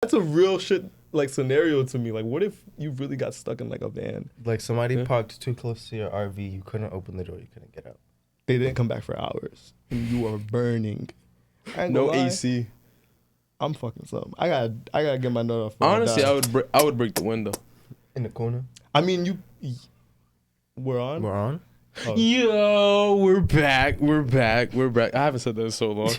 That's a real shit like scenario to me. Like, what if you really got stuck in like a van? Like somebody parked too close to your RV, you couldn't open the door, you couldn't get out. They didn't come back for hours, and you are burning. No AC. I'm fucking something. I gotta get my nut off. Honestly, I would break the window. In the corner. I mean, we're on. We're on. Oh. Yo, we're back. I haven't said that in so long.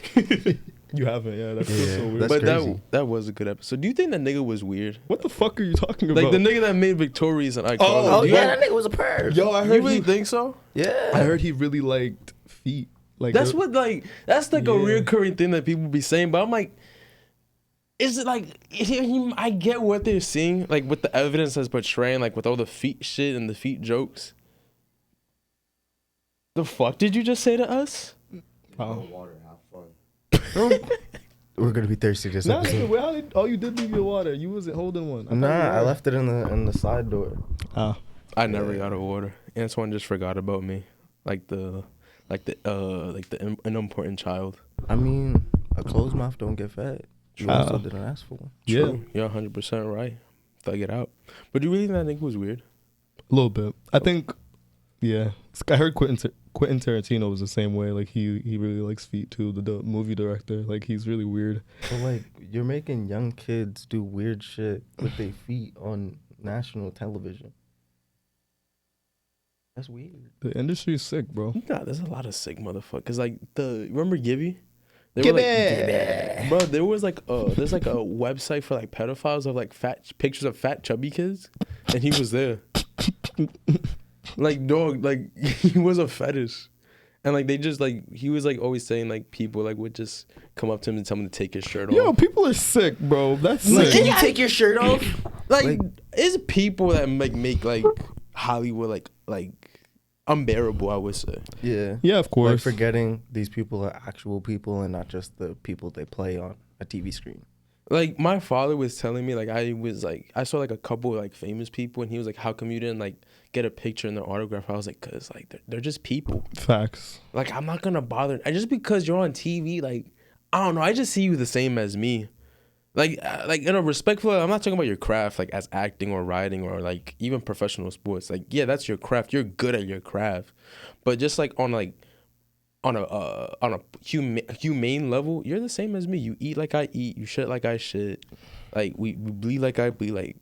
You haven't, yeah. That's so weird. That's But crazy. that was a good episode. Do you think that nigga was weird? What the fuck are you talking about? Like the nigga that made Victorious and Iconic. Oh, that nigga was a perv. Yo, I You heard really think so? Yeah. I heard he really liked feet. Like That's like a Yeah. reoccurring thing that people be saying, but I'm like, is it like I get what they're seeing, like with the evidence that's portraying, like with all the feet shit and the feet jokes. The fuck did you just say to us? Wow. Water, have fun. We're gonna be thirsty this Nah, episode. nigga, you did leave your water. You wasn't holding one. Nah, I left it in the side door. Oh. I never got a water. Antoine just forgot about me, like the unimportant child. I mean, a closed mouth don't get fed. You also didn't ask for one. True. You're 100% right. Thug it out. But do you really think that nigga was weird? A little bit. I think, yeah. I heard Quentin Tarantino was the same way. Like, he really likes feet, too. The movie director. Like, he's really weird. But, like, you're making young kids do weird shit with their feet on national television. That's weird. The industry is sick, bro. Nah, there's a lot of sick motherfuckers. Like, remember Gibby? Gibby! Bro, there was there's like a website for like pedophiles of like pictures of fat chubby kids, and he was there. Like, dog, like he was a fetish, and like they just like he was like always saying like people like would just come up to him and tell him to take his shirt Yo, off. people are sick, bro. That's Like, sick. can you take your shirt off? Like, it's people that make like Hollywood like unbearable, I would say. Yeah. Yeah, of Like course. forgetting these people are actual people and not just the people they play on a TV screen. Like, my father was telling me, like, I saw, like, a couple, like, famous people, and he was like, how come you didn't, like, get a picture in their autograph? I was like, because, like, they're just people. Facts. Like, I'm not going to bother. And just because you're on TV, like, I don't know, I just see you the same as me. Like, in a respectful, I'm not talking about your craft, like, as acting or writing or, like, even professional sports. Like, yeah, that's your craft. You're good at your craft. But just, like, on a humane level, you're the same as me. You eat like I eat. You shit like I shit. Like, we bleed like I bleed. Like,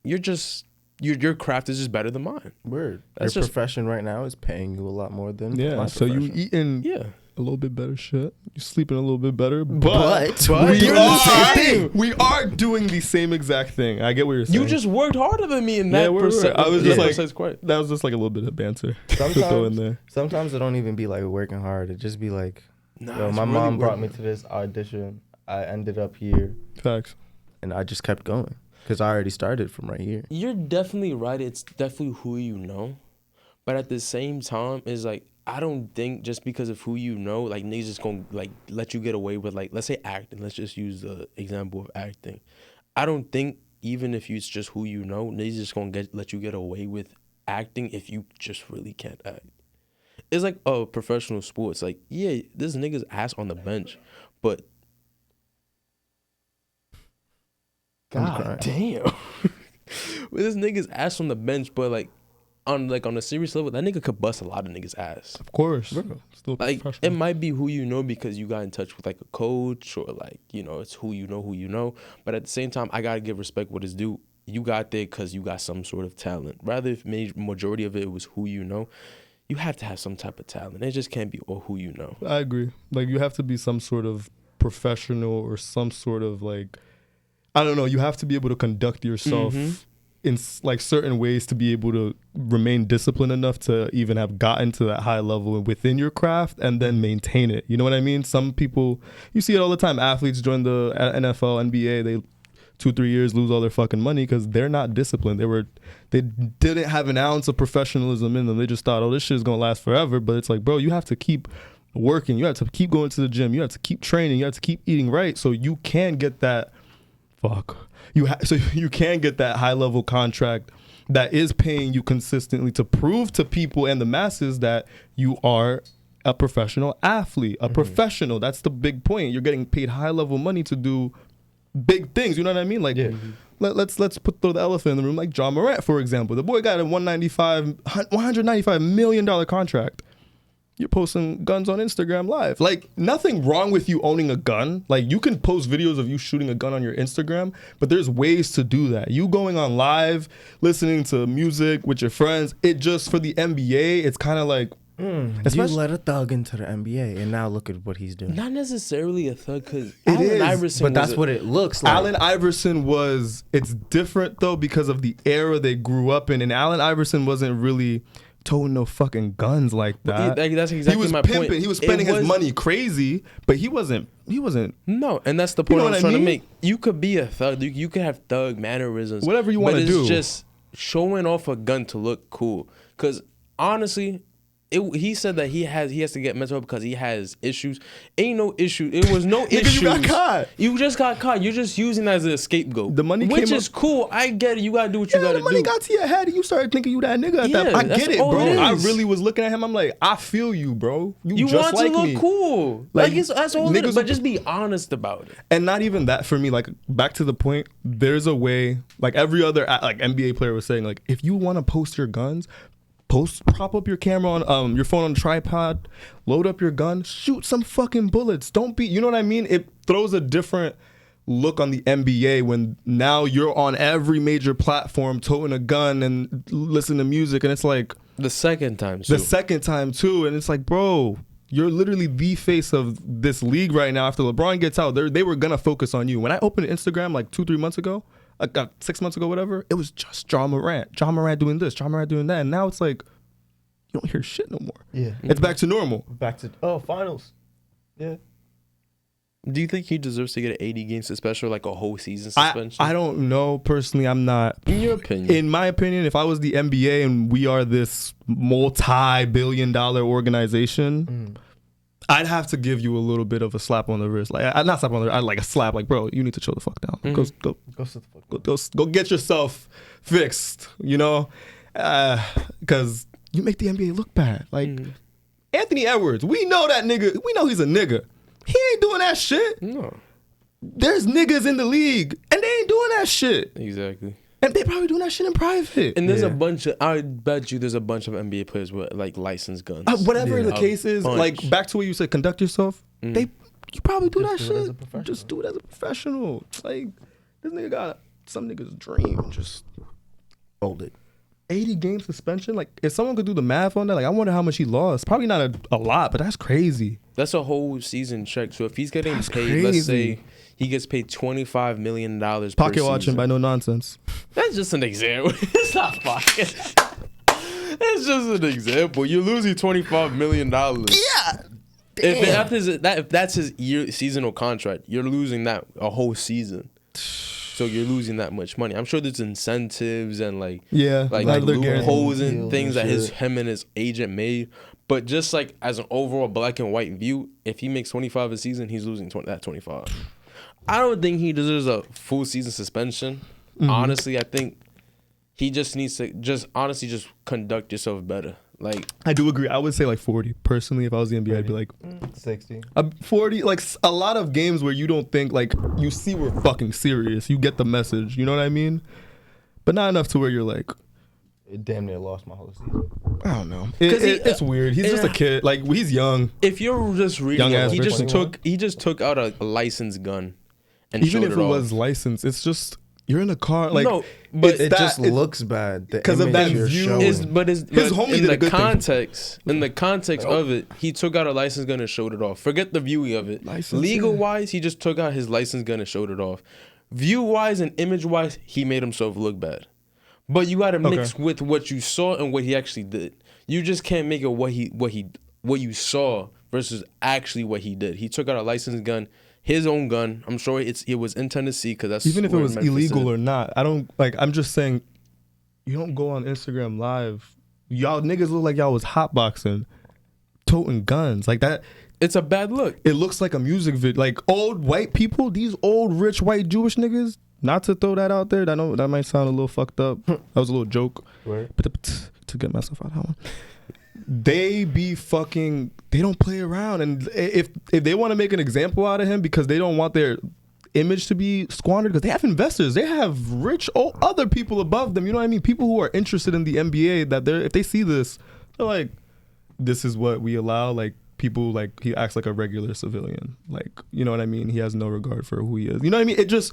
you're just, your craft is just better than mine. Word. That's Your just- profession right now is paying you a lot more than Yeah, my so you profession. eating Yeah. a little bit better shit. You sleeping a little bit better. But we you're the same are, we are doing the same exact thing. I get what you're saying. You just worked harder than me in that right. percent. I was just like, quite. that was just like a little bit of banter to throw in Sometimes, there. sometimes it don't even be like working hard. It just be like, Nah, yo, it's my really mom brought me working. to this audition. I ended up here, Facts. and I just kept going because I already started from right here. You're definitely right. It's definitely who you know. But at the same time, it's like, I don't think just because of who you know, like, niggas just gonna, like, let you get away with, like, let's say acting. Let's just use the example of acting. I don't think even if it's just who you know, niggas just gonna let you get away with acting if you just really can't act. It's like, professional sports. Like, yeah, this nigga's ass on the bench, but God damn. This nigga's ass on the bench, but like on a serious level, that nigga could bust a lot of niggas' ass. Of course. Still Like, professional. it might be who you know because you got in touch with like a coach or like, you know, it's who you know. But at the same time, I gotta give respect what is due. You got there because you got some sort of talent. Rather if majority of it was who you know, you have to have some type of talent. It just can't be all who you know. I agree. Like, you have to be some sort of professional or some sort of, like, I don't know. You have to be able to conduct yourself in like certain ways to be able to remain disciplined enough to even have gotten to that high level within your craft and then maintain it. You know what I mean? Some people, you see it all the time. Athletes join the NFL, NBA, they 2-3 years lose all their fucking money because they're not disciplined. They didn't have an ounce of professionalism in them. They just thought, oh, this shit is gonna last forever. But it's like, bro, you have to keep working. You have to keep going to the gym. You have to keep training. You have to keep eating right so you can get that. So you can get that high level contract that is paying you consistently to prove to people and the masses that you are a professional athlete, a professional. That's the big point. You're getting paid high level money to do big things. You know what I mean? Like, let's throw the elephant in the room. Like John Morant, for example. The boy got a $195 million contract. You're posting guns on Instagram Live. Like, nothing wrong with you owning a gun. Like, you can post videos of you shooting a gun on your Instagram, but there's ways to do that. You going on live, listening to music with your friends, it just, for the NBA, it's kind of like, you let a thug into the NBA, and now look at what he's doing. Not necessarily a thug, because It Allen is, Iverson. But that's what it looks like. Allen Iverson was, it's different though because of the era they grew up in, and Allen Iverson wasn't really toting no fucking guns like that. That's exactly he was my pimping, point. he was spending his money crazy, but he wasn't. No, and that's the point know I was what I trying to mean? make. You could be a thug. You could have thug mannerisms. Whatever you wanna but do. it's just showing off a gun to look cool. Because honestly, he said that he has to get mental health because he has issues. Ain't no issue. It was no Nigga, issue. you got caught. You just got caught. You're just using it as a scapegoat. The money which came is up- cool. I get it. You gotta do what you gotta the money do. got to your head and you started thinking you that nigga at that. Yeah, I that's get it, all bro. it I is. really was looking at him. I'm like, I feel you, bro. You just want like to look me. cool. Like, That's all it niggas is. But will- just be honest about it. And not even that for me. Like, back to the point, there's a way, like every other like NBA player was saying, like, if you want to post your guns, prop up your camera on your phone on a tripod, load up your gun, shoot some fucking bullets. Don't be, you know what I mean? It throws a different look on the NBA when now you're on every major platform toting a gun and listening to music, and it's like The second time, the second time too, and it's like, bro, you're literally the face of this league right now. After LeBron gets out, they were gonna focus on you. When I opened Instagram like 2-3 months ago, 6 months ago, whatever, it was just John Morant doing this, John Morant doing that, and now it's like you don't hear shit no more. Yeah. It's back to normal. Back to finals. Yeah. Do you think he deserves to get an 80 game suspension or like a whole season suspension? I don't know personally. I'm not. In your opinion, In my opinion, if I was the NBA and we are this multi-billion-dollar organization, I'd have to give you a little bit of a slap on the wrist, like not slap on the wrist, I'd like a slap, like, bro, you need to chill the fuck down. Go sit the fuck. Go get yourself fixed, you know, because you make the NBA look bad. Like Anthony Edwards, we know that nigga. We know he's a nigga. He ain't doing that shit. no, There's niggas in the league and they ain't doing that shit, exactly. and they probably doing that shit in private. And there's Yeah. a bunch of, I bet you there's a bunch of NBA players with like licensed guns. Whatever the A case is, bunch. like back to what you said, conduct yourself. You probably do that Just do it as a shit. professional. Just do it as a professional. Like this nigga got some niggas dream. Just hold it. 80 game suspension. Like if someone could do the math on that, like I wonder how much he lost. Probably not a lot, but that's crazy. That's a whole season check. So if he's getting That's paid, let's crazy. say he gets paid $25 million per Pocket watching season. by no nonsense. That's just an example. It's not pocket. It's just an example. You're losing $25 million. Yeah. If that's his seasonal contract, you're losing that a whole season. So you're losing that much money. I'm sure there's incentives and like Other loopholes guarantees and things that and shit. him and his agent made. But just like as an overall black and white view, if he makes 25 a season, he's losing that 25. I don't think he deserves a full season suspension. Honestly, I think he just needs to just conduct yourself better. Like I do agree. I would say like 40. Personally, if I was the NBA, I'd be like 60. 40. Like a lot of games where you don't think, like you see we're fucking serious. You get the message. You know what I mean? But not enough to where you're like, It damn near lost my whole season. I don't know. 'Cause It's weird. He's just a kid. Like he's young. if you're just reading, Young it, ass he rich just took out a licensed gun and Even showed if it it off. was licensed, it's just you're in a car. Like No, but It just looks bad. because of that you're view. showing. His but homie in did a the good thing. context of it, he took out a licensed gun and showed it off. Forget the viewing of it. License, Legal yeah. wise, he just took out his licensed gun and showed it off. View wise and image wise, he made himself look bad. But you got to mix with what you saw and what he actually did. You just can't make it what you saw versus actually what he did. He took out a licensed gun, his own gun. I'm sure it was in Tennessee because that's even if it where was Memphis illegal is. or not, I don't like. I'm just saying, you don't go on Instagram Live. Y'all niggas look like y'all was hotboxing, toting guns like that. It's a bad look. It looks like a music video. Like old white people, these old rich white Jewish niggas. Not to throw that out there. I know that might sound a little fucked up. That was a little joke. Right. But to get myself out of that one. They be fucking. They don't play around, and if they want to make an example out of him because they don't want their image to be squandered because they have investors. They have rich other people above them. You know what I mean? People who are interested in the NBA that if they see this, they're like, this is what we allow. Like people like he acts like a regular civilian. Like, you know what I mean? He has no regard for who he is. You know what I mean? It just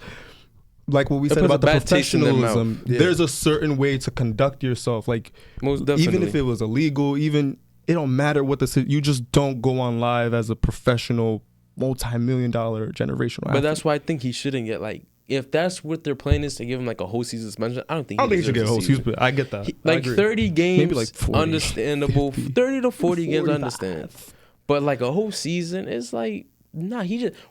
like what we said about the professionalism. Yeah. There's a certain way to conduct yourself. Like even if it was illegal, even it don't matter what you just don't go on live as a professional multi-million-dollar generational athlete. But that's why I think he shouldn't get like, if that's what their plan is to give him like a whole season suspension, I don't think he should get a whole season. But I get that. Like 30 games, maybe like 40, understandable. 50, 30 to 40 games, I understand. But like a whole season is like, nah.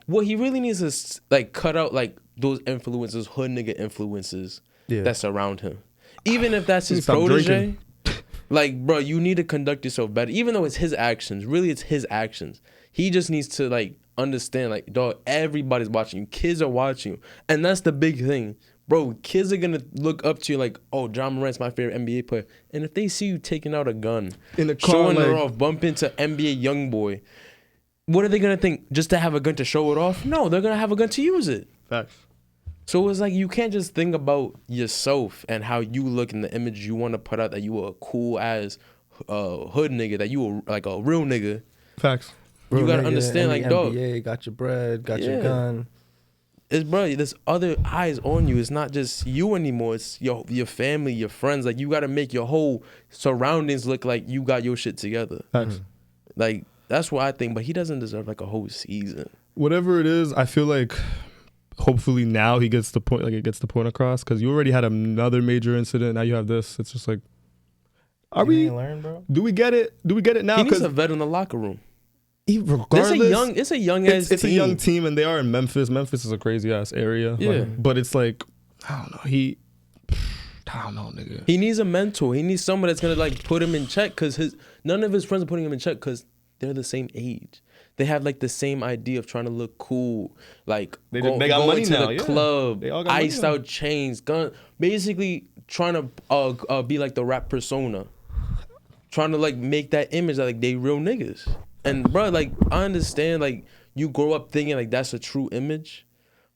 What he really needs is like cut out like those influences, hood nigga influences that surround him. Even if that's his protege. Like, bro, you need to conduct yourself better. Even though it's his actions, really it's his actions. He just needs to like understand, like, dog, everybody's watching you. Kids are watching you. And that's the big thing. Bro, kids are going to look up to you like, oh, John Morant's my favorite NBA player. And if they see you taking out a gun, in a car, showing it off, bump into NBA YoungBoy, what are they going to think? Just to have a gun to show it off? No, they're going to have a gun to use it. Facts. So it's like you can't just think about yourself and how you look in the image you want to put out that you were a cool ass hood nigga, that you were like a real nigga. Facts. You gotta understand, like, dog. NBA, got your bread, got your gun. It's bro, there's other eyes on you. It's not just you anymore. It's your family, your friends. Like you gotta make your whole surroundings look like you got your shit together. Facts. Like that's what I think. But he doesn't deserve like a whole season. Whatever it is, I feel like hopefully now he gets the point. Like it gets the point across because you already had another major incident. Now you have this. It's just like, do we get it? Do we get it now? He needs a vet in the locker room. Regardless, it's a young ass team. It's a young team, and they are in Memphis. Memphis is a crazy ass area. Yeah, like, but it's like I don't know. I don't know, nigga. He needs a mentor. He needs someone that's gonna like put him in check because none of his friends are putting him in check because they're the same age. They have like the same idea of trying to look cool. Like they got money to now, the club, they all got iced out chains, gun. Basically trying to be like the rap persona, trying to like make that image that like they real niggas. And bro, like I understand, like you grow up thinking like that's a true image,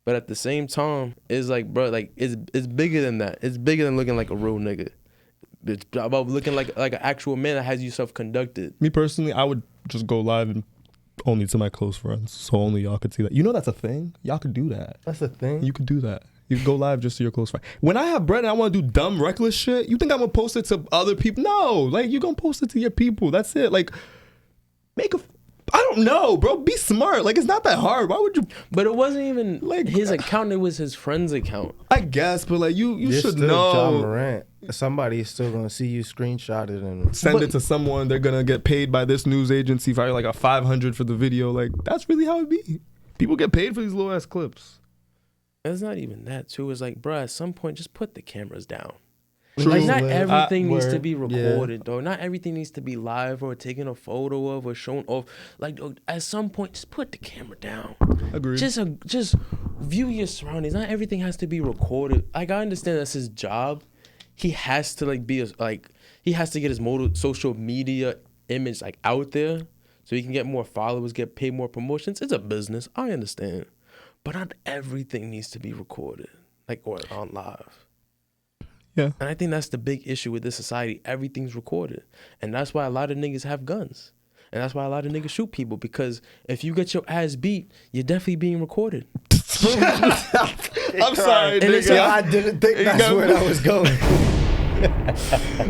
but at the same time, it's like bro, like it's bigger than that. It's bigger than looking like a real nigga. It's about looking like an actual man that has yourself conducted. Me personally, I would just go live and only to my close friends, so only y'all could see that. You know that's a thing. Y'all could do that. That's a thing. You could do that. You could go live just to your close friend. When I have bread and I want to do dumb, reckless shit, you think I'm gonna post it to other people? No, like you gonna post it to your people. That's it. Like. I don't know, bro. Be smart. Like, it's not that hard. Why would you? But it wasn't even like his account. It was his friend's account. I guess, but like you should know. John Morant. Somebody's still gonna see you screenshot it and send it to someone. They're gonna get paid by this news agency for like a $500 for the video. Like that's really how it be. People get paid for these little ass clips. It's not even that too. It's like, bro, at some point, just put the cameras down. True. Like not everything needs to be recorded, though. Not everything needs to be live or taken a photo of or shown off. Like at some point, just put the camera down. Agreed. Just view your surroundings. Not everything has to be recorded. Like I understand that's his job. He has to like he has to get his social media image like out there so he can get more followers, get paid more promotions. It's a business. I understand, but not everything needs to be recorded like or on live. Yeah. And I think that's the big issue with this society. Everything's recorded. And that's why a lot of niggas have guns. And that's why a lot of niggas shoot people. Because if you get your ass beat, you're definitely being recorded. I'm sorry, nigga. I didn't think that's where I was going.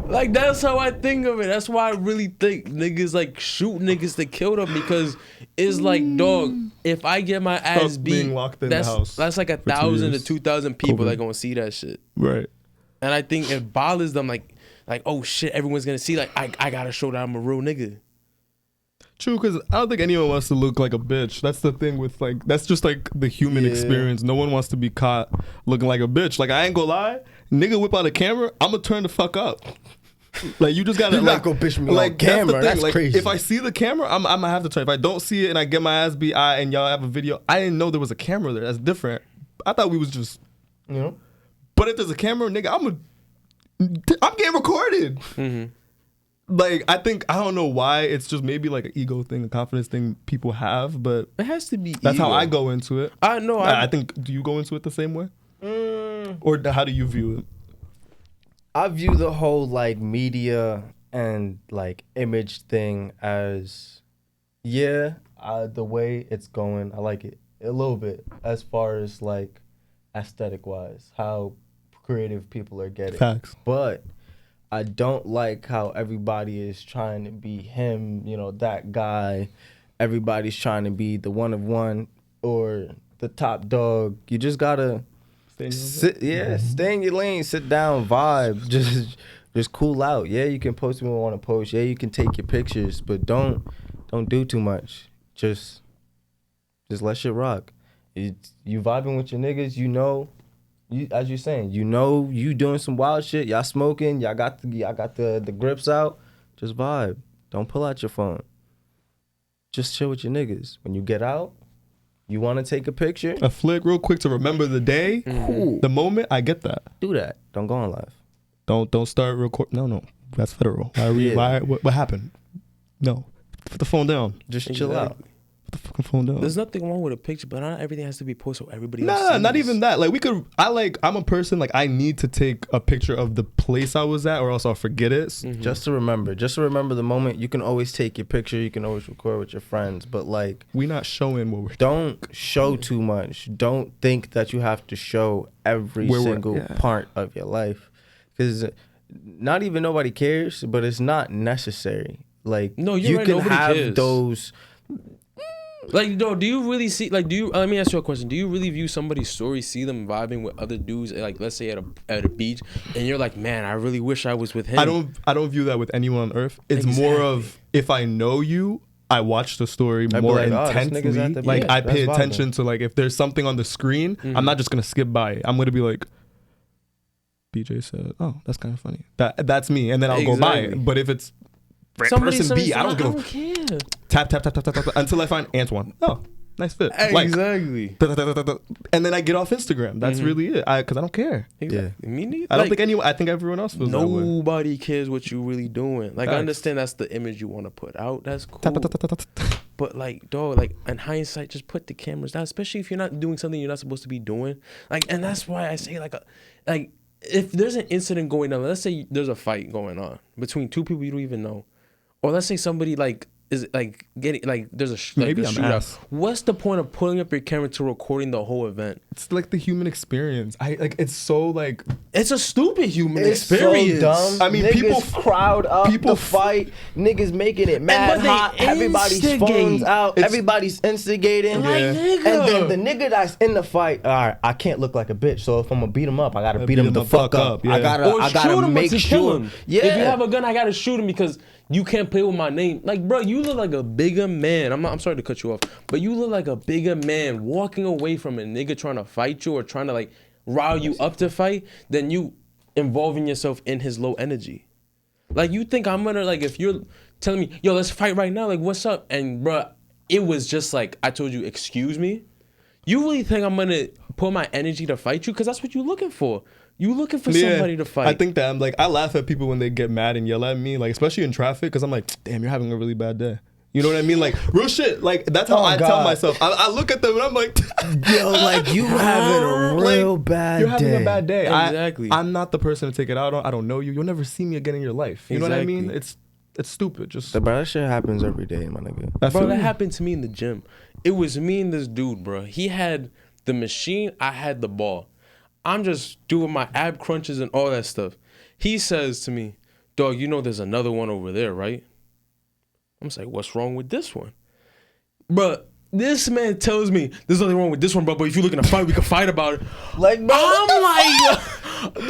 Like, that's how I think of it. That's why I really think niggas, like, shoot niggas to kill them. Because it's like, dog, if I get my ass beat, that's like 1,000 to 2,000 people that gonna see that shit. Right. And I think it bothers them like oh shit, everyone's gonna see like I gotta show that I'm a real nigga. True, because I don't think anyone wants to look like a bitch. That's the thing with like that's just like the human experience. No one wants to be caught looking like a bitch. Like I ain't gonna lie, nigga whip out a camera, I'm gonna turn the fuck up. Like you just gotta You're like not gonna bitch me like on camera. That's like, crazy. If I see the camera, I'm gonna have to try. If I don't see it and I get my ass beat, and y'all have a video, I didn't know there was a camera there. That's different. I thought we was just But if there's a camera, nigga, I'm getting recorded. Mm-hmm. like I think I don't know why it's just maybe like an ego thing, a confidence thing people have, but It has to be. that's ego. how I go into it. I know. I think. Do you go into it the same way, or how do you view it? I view the whole like media and like image thing as, the way it's going, I like it a little bit as far as like aesthetic wise, how creative people are getting. Facts. But I don't like how everybody is trying to be him, that guy. Everybody's trying to be the one of one or the top dog. You just gotta stay in your lane, sit down, vibe, just cool out. Yeah, you can post when you want to post. Yeah, you can take your pictures, but don't do too much. Just let shit rock. You vibing with your niggas, you as you're saying, you doing some wild shit. Y'all smoking, y'all got the grips out. Just vibe. Don't pull out your phone. Just chill with your niggas. When you get out, you want to take a picture, A flick real quick to remember the day, cool. the moment. I get that. Do that. Don't go on live. Don't start record. No, that's federal. Why? What happened? No, put the phone down. Just chill out. Put the fucking phone down. There's nothing wrong with a picture, but not everything has to be posted so everybody else Nah, sees. not even that. Like I'm a person, like I need to take a picture of the place I was at or else I'll forget it. Just to remember the moment. You can always take your picture. You can always record with your friends, but like, We not showing what we're don't show too much. Don't think that you have to show every single part of your life, because not even nobody cares, but it's not necessary. Like, No, you're you right, can nobody have cares. those. Like, no, do you really see, like, let me ask you a question. Do you really view somebody's story, see them vibing with other dudes, like, let's say at a beach, and you're like, man, I really wish I was with him? I don't view that with anyone on earth. It's more of, if I know you, I watch the story I'd be more like, oh, this intensely. nigga's at the Like beach. I pay That's attention to, like, if there's something on the screen, I'm not just gonna skip by it. I'm gonna be like, BJ said, oh, that's kind of funny. That's me, and then I'll go by Exactly. it. But if it's Somebody person B, says, I don't give a care. tap until I find Antoine. Oh, nice fit. Like, Exactly. and then I get off Instagram. That's really it. Because I don't care. Exactly. Me neither. I don't Like, think I think everyone else feels that way. nobody cares what you really doing. Like, I Facts. understand that's the image you want to put out. That's cool. Tap, tap, tap, tap, tap. But like, dog, like in hindsight, just put the cameras down. Especially if you're not doing something you're not supposed to be doing. Like, and that's why I say like if there's an incident going on, let's say there's a fight going on between two people you don't even know, or let's say somebody like is like getting like there's a Maybe a I'm shootout. ass. What's the point of pulling up your camera to recording the whole event? It's like the human experience. It's so like It's a stupid human It's experience. so dumb. I mean, niggas people crowd up people the fight. Niggas making it mad but they hot. Everybody's phones instigate. out. Everybody's instigating. Like, Yeah. nigga. And then the nigga that's in the fight, all right, I can't look like a bitch. So if I'm gonna beat him up, I gotta beat him the fuck up. yeah. I gotta Or shoot him make once you kill sure. him. Yeah. If you have a gun, I gotta shoot him because you can't play with my name. Like, bro, you look like a bigger man. I'm sorry to cut you off, but you look like a bigger man walking away from a nigga trying to fight you or trying to like rile you up to fight than you involving yourself in his low energy. Like, you think I'm gonna like, if you're telling me, yo, let's fight right now, like, what's up? And bro, it was just like I told you, excuse me. You really think I'm gonna put my energy to fight you? Because that's what you're looking for. You looking for somebody to fight. I think that I laugh at people when they get mad and yell at me, like especially in traffic, because I'm like, damn, you're having a really bad day. You know what I mean? Like real shit. Like that's how I tell God. myself. I look at them and I'm like, Yo, like you having a real bad you're having day. a bad day. Exactly. I'm not the person to take it out on. I don't know you. You'll never see me again in your life. You know what I mean? Exactly. It's stupid. Just Bro, that shit happens every day, my nigga. I Bro, feel that you. happened to me in the gym. It was me and this dude, bro. He had the machine, I had the ball. I'm just doing my ab crunches and all that stuff. He says to me, dog, you know there's another one over there, right? I'm just like, what's wrong with this one? Bro, this man tells me there's nothing wrong with this one, bro, but if you're looking to fight, we can fight about it. Like, bro, I'm like,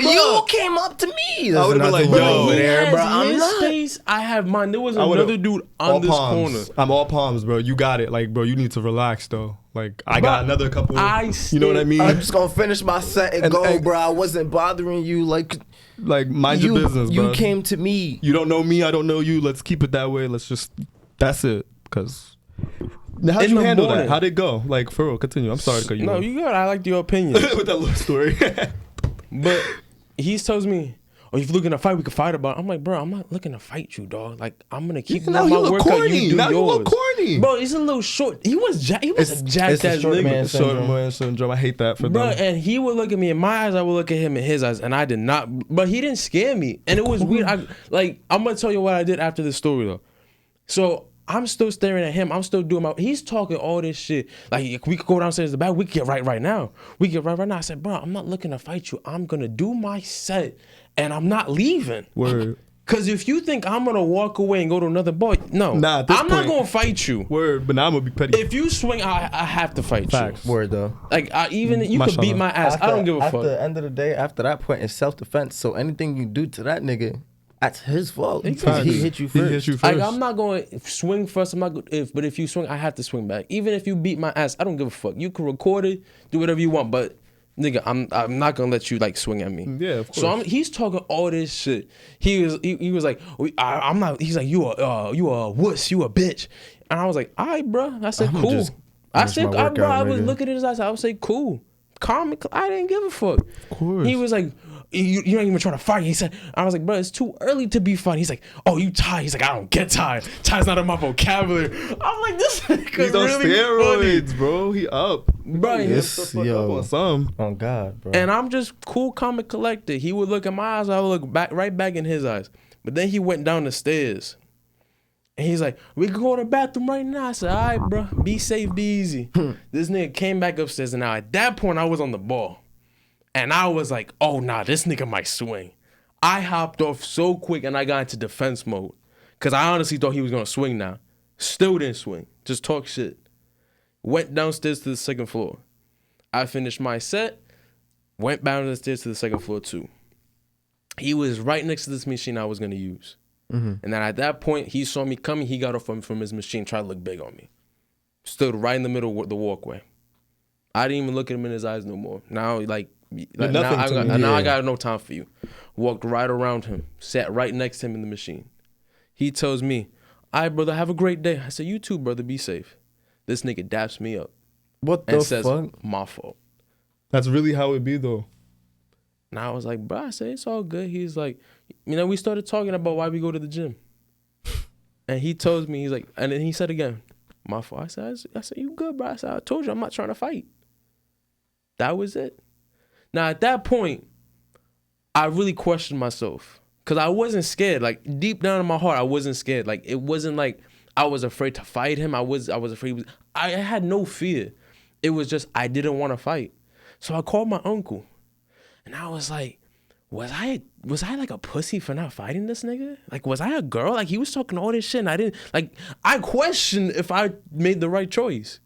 you came up to me. I would've been like, yo, over he there, has bro. I'm his not. space, I have mine. There was I would've- another dude all on this palms. corner. I'm all palms, bro. You got it. Like, bro, you need to relax though. Like, I got another couple. I You know what I still- mean? I'm just gonna finish my set and go, and- bro. I wasn't bothering you. Like, Like, mind your business, bro. You came to me. You don't know me, I don't know you. Let's keep it that way. Let's just, that's it. Because, how'd In you the handle morning. that? How'd it go? Like, for real, continue. I'm sorry to cut you No, off. you good. I liked your opinion. With that little story. But he tells me, or if you're looking to fight, we can fight about it. I'm like, bro, I'm not looking to fight you, dog. Like, I'm gonna keep now doing you my look workout. corny. You do Now yours. you look corny. Bro, he's a little short. He was a jacked ass short nigga. man Short syndrome. man syndrome. I hate that for Bro, them. and he would look at me in my eyes, I would look at him in his eyes, and I did not. But he didn't scare me, and it was weird. I'm gonna tell you what I did after this story though. So I'm still staring at him. I'm still doing my. He's talking all this shit. Like, we could go downstairs to the back. We could get right now. We get right now. I said, bro, I'm not looking to fight you. I'm gonna do my set, and I'm not leaving. Word. Cause if you think I'm gonna walk away and go to another boy, no, Nah, at this I'm not point- gonna fight you. Word. But now I'm gonna be petty. If you swing, I have to fight Facts. you. Word though. Like, you could Mashallah. beat my ass. I don't give a At fuck. the end of the day, after that point, it's self-defense. So anything you do to that nigga, that's his fault. Because Facts. he hit you He first. hit you first. Like, I'm not going to swing first. I'm not. But if you swing, I have to swing back. Even if you beat my ass, I don't give a fuck. You can record it, do whatever you want. But nigga, I'm not gonna let you like swing at me. Yeah, of course. So he's talking all this shit. He was like, I'm not. He's like, you a wuss, you a bitch. And I was like, all right, bro. I said, I'ma cool. just I finish said, my bro. I workout, was nigga. looking at his eyes. I would say, cool. Calm. I didn't give a fuck. Of course. He was like, you're not even trying to fight. He said, I was like, bro, it's too early to be fighting. He's like, oh, you tired? He's like, I don't get tired. Tired's not in my vocabulary. I'm like, this nigga's He's on really steroids, funny. bro. He up. Bro, Yes, Get the fuck yo. up on some. Oh God, bro. and I'm just cool, calm, and collected. He would look in my eyes, I would look right back in his eyes. But then he went down the stairs. And he's like, we can go to the bathroom right now. I said, all right, bro, be safe, be easy. This nigga came back upstairs, and now at that point, I was on the ball. And I was like, oh, nah, this nigga might swing. I hopped off so quick, and I got into defense mode. Because I honestly thought he was going to swing now. Still didn't swing. Just talk shit. Went downstairs to the second floor. I finished my set. Went down the stairs to the second floor, too. He was right next to this machine I was going to use. And then at that point, he saw me coming. He got off from his machine, tried to look big on me. Stood right in the middle of the walkway. I didn't even look at him in his eyes no more. Now, like now, nothing to me. now I Yeah. got no time for you. Walked right around him. Sat right next to him in the machine. He tells me, all right, brother, have a great day. I said, you too, brother, be safe. This nigga daps me up What the and says, fuck? my fault. That's really how it be though. And I was like, bro, I said, it's all good. He's like, we started talking about why we go to the gym. And he told me, he's like, and then he said again, my fault. I said, you good, bro? I said, I told you I'm not trying to fight. That was it. Now, at that point, I really questioned myself. Because I wasn't scared. Like, deep down in my heart, I wasn't scared. Like, it wasn't like I was afraid to fight him. I was afraid. I had no fear. It was just I didn't want to fight. So I called my uncle. And I was like, was I like a pussy for not fighting this nigga? Like, was I a girl? Like, he was talking all this shit and I didn't, like, I questioned if I made the right choice.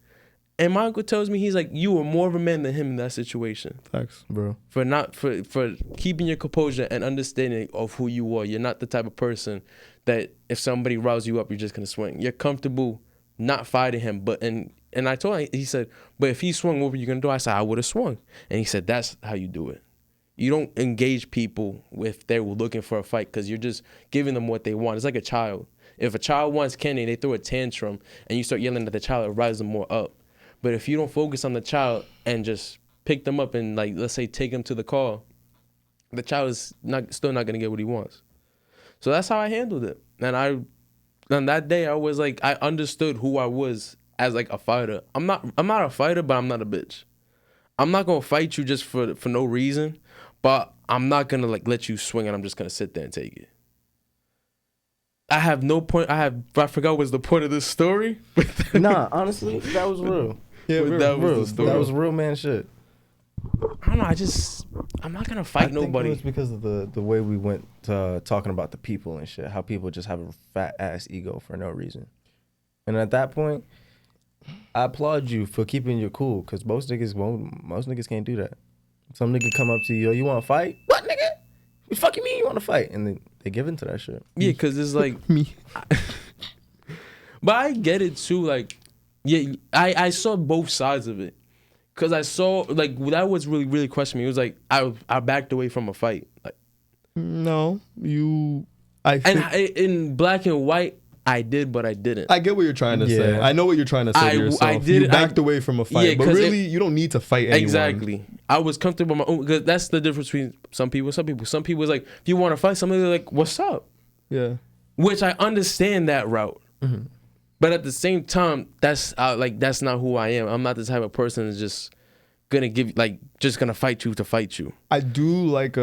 And my uncle tells me, he's like, you were more of a man than him in that situation. Facts. Bro. For keeping your composure and understanding of who you are. You're not the type of person that if somebody riles you up, you're just gonna swing. You're comfortable not fighting him. But and I told him, he said, but if he swung, what were you gonna do? I said, I would have swung. And he said, that's how you do it. You don't engage people if they're looking for a fight because you're just giving them what they want. It's like a child. If a child wants candy, they throw a tantrum and you start yelling at the child, it rises them more up. But if you don't focus on the child and just pick them up and, like, let's say take them to the car, the child is still not gonna get what he wants. So that's how I handled it. And on that day I was like, I understood who I was as like a fighter. I'm not a fighter, but I'm not a bitch. I'm not gonna fight you just for no reason, but I'm not gonna like let you swing and I'm just gonna sit there and take it. I have no point. I forgot what was the point of this story. Nah, honestly, that was real. Yeah, But real. that was Real. the story. That was real man shit. I don't know. I'm not gonna fight I think nobody. it was because of the way we went to talking about the people and shit. How people just have a fat ass ego for no reason. And at that point, I applaud you for keeping your cool because most niggas can't do that. Some nigga come up to you, yo, you want to fight? What, nigga? What the fuck you mean you want to fight? And then they give into that shit. Yeah, because it's like Me. But I get it too. Like, yeah, I saw both sides of it. Cause I saw like that was really questioning me. It was like I backed away from a fight. Like, No, you. I think and in black and white, I did, but I didn't. I get what you're trying to say. I know what you're trying to say to yourself. You backed away from a fight, but really, you don't need to fight anyone. Exactly. I was comfortable with my own, because that's the difference between some people. Some people is like, if you want to fight somebody, they're like, what's up? Yeah. Which I understand that route. Mm-hmm. But at the same time, that's not who I am. I'm not the type of person that's just gonna fight you to fight you. I do like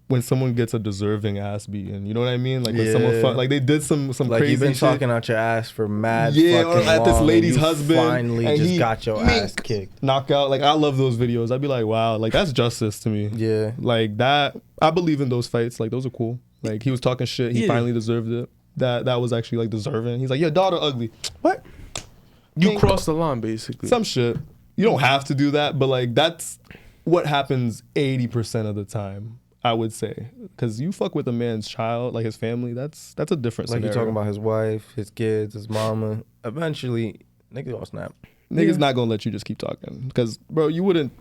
when someone gets a deserving ass beating. You know what I mean? Like when someone like they did some like crazy you've been shit. talking out your ass for mad or at this lady's husband finally just got your ass kicked. Knockout. Like I love those videos. I'd be like, wow, like that's justice to me. Yeah. Like that, I believe in those fights. Like those are cool. Like he was talking shit. He finally deserved it. That was actually like deserving. He's like, your daughter ugly. What? You crossed the line, basically. Some shit. You don't have to do that, but like that's what happens 80% of the time, I would say. Because you fuck with a man's child, like his family, that's a different scenario. Like you're talking about his wife, his kids, his mama. Eventually, niggas gonna snap. Niggas not gonna let you just keep talking. Because, bro, you wouldn't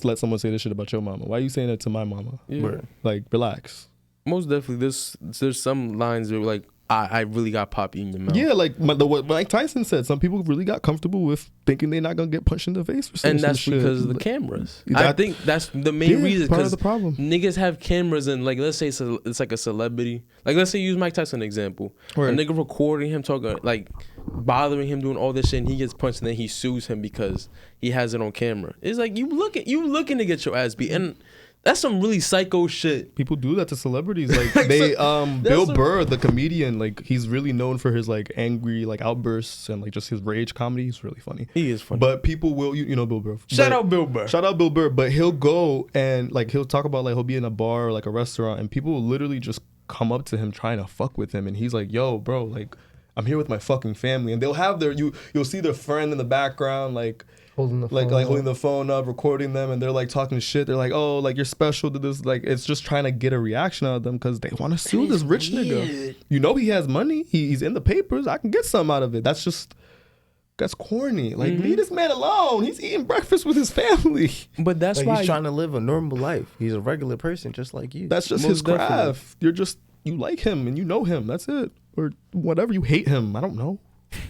let someone say this shit about your mama. Why are you saying it to my mama? Yeah. Like, relax. Most definitely, there's some lines where like, I really got poppy in your mouth. Yeah, like what Mike Tyson said, some people really got comfortable with thinking they're not gonna get punched in the face or something. And that's because of the cameras. I think that's the main reason. Part of the problem. Niggas have cameras and like, let's say it's like a celebrity. Like let's say use Mike Tyson example. Right. A nigga recording him talking, like bothering him, doing all this shit, and he gets punched, and then he sues him because he has it on camera. It's like you looking to get your ass beat, and that's some really psycho shit. People do that to celebrities. Like they, Bill Burr, the comedian, like he's really known for his like angry like outbursts and like just his rage comedy. He's really funny. He is funny. But people will, you know Bill Burr. Shout out Bill Burr. Shout out Bill Burr. But he'll go and like he'll talk about like he'll be in a bar or like a restaurant and people will literally just come up to him trying to fuck with him and he's like, yo, bro, like I'm here with my fucking family, and they'll have you'll see their friend in the background like. Holding the phone up, recording them, and they're like talking shit. They're like, "Oh, like you're special to this." Like it's just trying to get a reaction out of them because they want to sue this rich nigga. You know he has money. He's in the papers. I can get something out of it. That's corny. Like leave this man alone. He's eating breakfast with his family. But that's why he's trying to live a normal life. He's a regular person just like you. That's just his craft. You like him and you know him. That's it. Or whatever. You hate him. I don't know.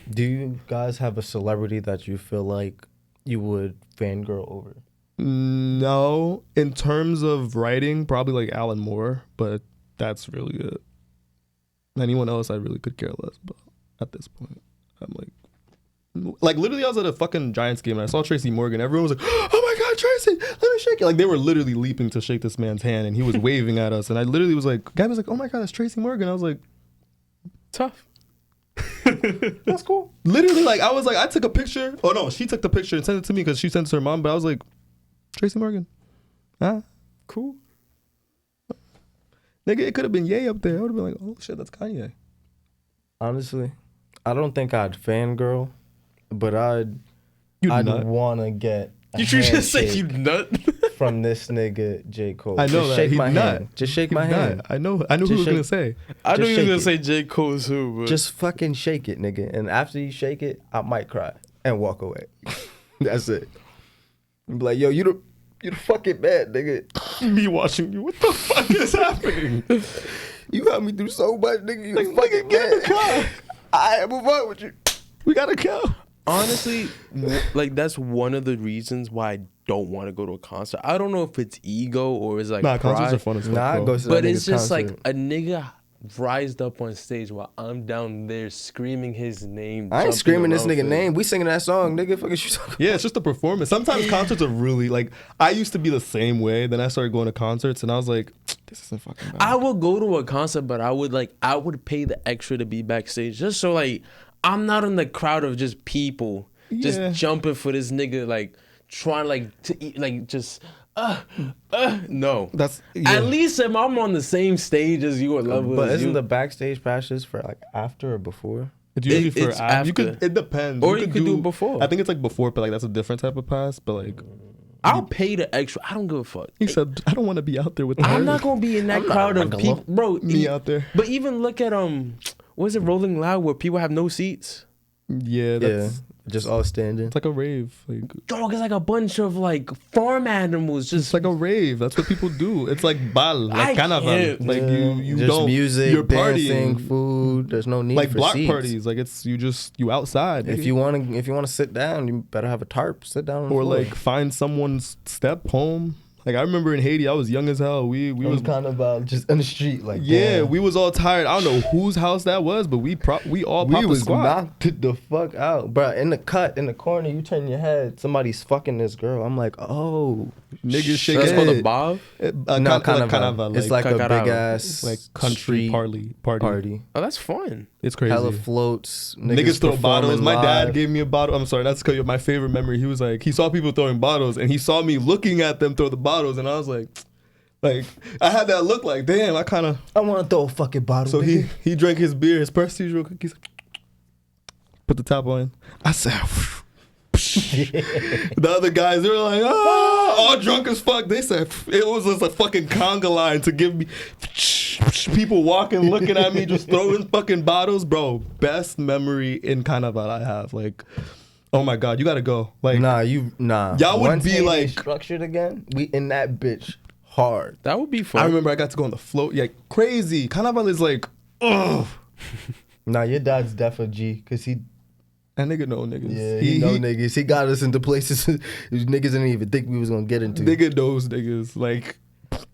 Do you guys have a celebrity that you feel like you would fangirl over? No, in terms of writing, probably like Alan Moore, but that's really it. Anyone else I really could care less about at this point. I'm like literally I was at a fucking Giants game and I saw Tracy Morgan. Everyone was like, oh my God, Tracy, let me shake it. Like they were literally leaping to shake this man's hand and he was waving at us. And I literally was like, guy was like, oh my God, that's Tracy Morgan. I was like, tough. That's cool. Literally, like I was like, I took a picture. Oh no, she took the picture and sent it to me because she sent it to her mom. But I was like, Tracy Morgan, cool. Nigga, it could have been Ye up there. I would have been like, oh shit, that's Kanye. Honestly, I don't think I'd fangirl, but I'd want to get. You should just say you nut from this nigga J. Cole. I know just that. shake He's my nut. hand. Just shake my hand. I know who he was gonna say. I knew he was gonna it. say J. Cole too. But just fucking shake it, nigga. And after you shake it, I might cry and walk away. That's it. And be like, yo, you the fucking man, nigga. Me watching you. What the fuck is happening? You got me through so much, nigga. You like, fucking get in the car. I move on with you. We gotta go. Honestly, like that's one of the reasons why I don't want to go to a concert. I don't know if it's ego or it's like concerts are fun as fuck. I go to but it's just concert. like a nigga rised up on stage while I'm down there screaming his name. I ain't screaming this nigga name. We singing that song, nigga. Fuck is you talking about? Yeah, it's just a performance. Sometimes concerts are really like. I used to be the same way. Then I started going to concerts, and I was like, this isn't fucking bad. I would go to a concert, but I would pay the extra to be backstage just so like I'm not in the crowd of just people just jumping for this nigga like trying like to eat like just no. That's at least if I'm on the same stage as you or level. But isn't the backstage passes for like after or before? It's usually for it's after. You could. It depends. Or you could do it before. I think it's like before, but like that's a different type of pass. But like, I'll pay the extra. I don't give a fuck. He said, I don't want to be out there with. I'm not gonna be in that crowd of people, bro. Me out there. But even look at what is it, Rolling Loud, where people have no seats. Yeah, that's Just all standing. It's like a rave. Like Dog, it's like a bunch of like farm animals. it's like a rave. That's what people do. It's like bal, like carnaval. can't. Like you just don't music, you're dancing, partying. food. There's no need Like for block seats. parties. Like it's you outside. If you want to sit down, you better have a tarp. Sit down on the or floor. like find someone's step home. Like I remember in Haiti, I was young as hell. We was kind of about just in the street, like yeah, damn. we was all tired. I don't know whose house that was, but we all popped We the was squad. knocked the fuck out, bro. In the corner, you turn your head, somebody's fucking this girl. I'm like, oh, Niggas shake That's their called a head. bob. no, kind of. carnaval, It's like a Carnaval. big ass like country street party. Oh, that's fun. It's crazy. Hella floats. Niggas throw bottles. performing My dad live. gave me a bottle. I'm sorry, not to cut you. My favorite memory. He was like, he saw people throwing bottles, and he saw me looking at them throw the bottles, and I was like I had that look like, damn. I kind of. I want to throw a fucking bottle. So nigga. he drank his beer, his Prestige real quick. He's like, put the top on. I said. The other guys, they were like, all drunk as fuck. They said it was just a fucking conga line to give me people walking, looking at me, just throwing fucking bottles, bro. Best memory in Carnival I have. Like, oh my god, you gotta go. Like, nah. Y'all would Once be Haiti like- structured again. We in that bitch hard. That would be fun. I remember I got to go on the float. Yeah, crazy. Carnival is like, ugh. Nah, your dad's def a G, cause he That nigga know niggas. Yeah, he know niggas. He got us into places niggas didn't even think we was gonna get into. Nigga knows niggas. Like,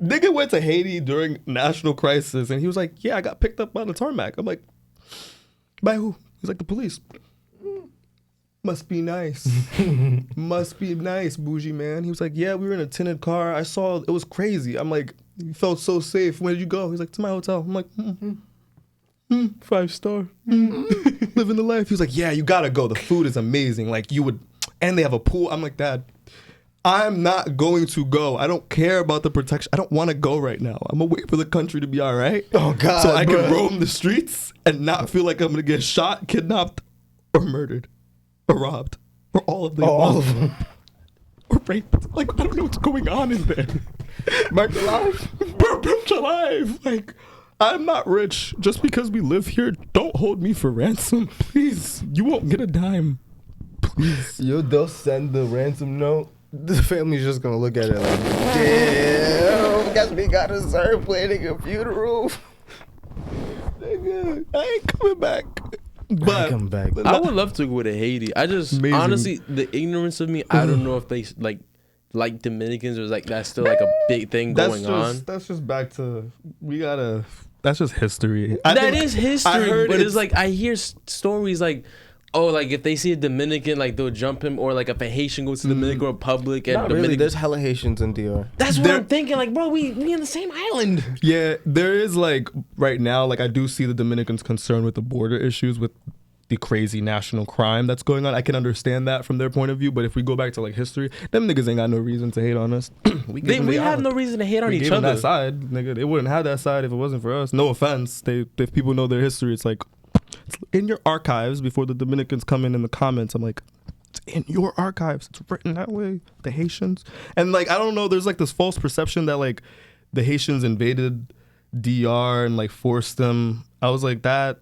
nigga went to Haiti during national crisis, and he was like, "Yeah, I got picked up on the tarmac." I'm like, "By who?" He's like, "The police." Must be nice. Must be nice, bougie man. He was like, "Yeah, we were in a tinted car. I saw it was crazy." I'm like, "You felt so safe. Where did you go?" He's like, "To my hotel." I'm like, 5-star. Living the life. He was like, "Yeah, you gotta go. The food is amazing. Like you would, and they have a pool." I'm like, "Dad, I'm not going to go. I don't care about the protection. I don't want to go right now. I'm gonna wait for the country to be all right. Oh God, so I bro. can roam the streets and not feel like I'm gonna get shot, kidnapped, or murdered, or robbed, or all of the above, all of them. or raped. Like I don't know what's going on in there. Burnt alive. Burnt alive. Like." I'm not rich. Just because we live here, don't hold me for ransom. Please. You won't get a dime. Please. Yo, they'll send the ransom note. The family's just gonna look at it like, damn, guess we gotta start planning a funeral. Nigga, I ain't coming back. I But come back. I would love to go to Haiti. I just Amazing. honestly, the ignorance of me, I don't know if they like Dominicans or like that's still like a big thing going on. That's just back to that's just history. That is I history, heard but it's like I hear stories like, oh, like if they see a Dominican, like they'll jump him, or like if a Haitian goes to the Dominican Republic and Not really. Dominican. There's hella Haitians in DR. That's what There- I'm thinking. Like, bro, we in the same island. Yeah, there is like right now, like I do see the Dominicans concerned with the border issues with the crazy national crime that's going on. I can understand that from their point of view, but if we go back to like history, them niggas ain't got no reason to hate on us. we We have no reason to hate on we each gave them other. that side, nigga. They wouldn't have that side if it wasn't for us. No offense. If people know their history, it's like it's in your archives before the Dominicans come in the comments. I'm like, it's in your archives. It's written that way. The Haitians. And like, I don't know, there's like this false perception that like the Haitians invaded DR and like forced them. I was like, that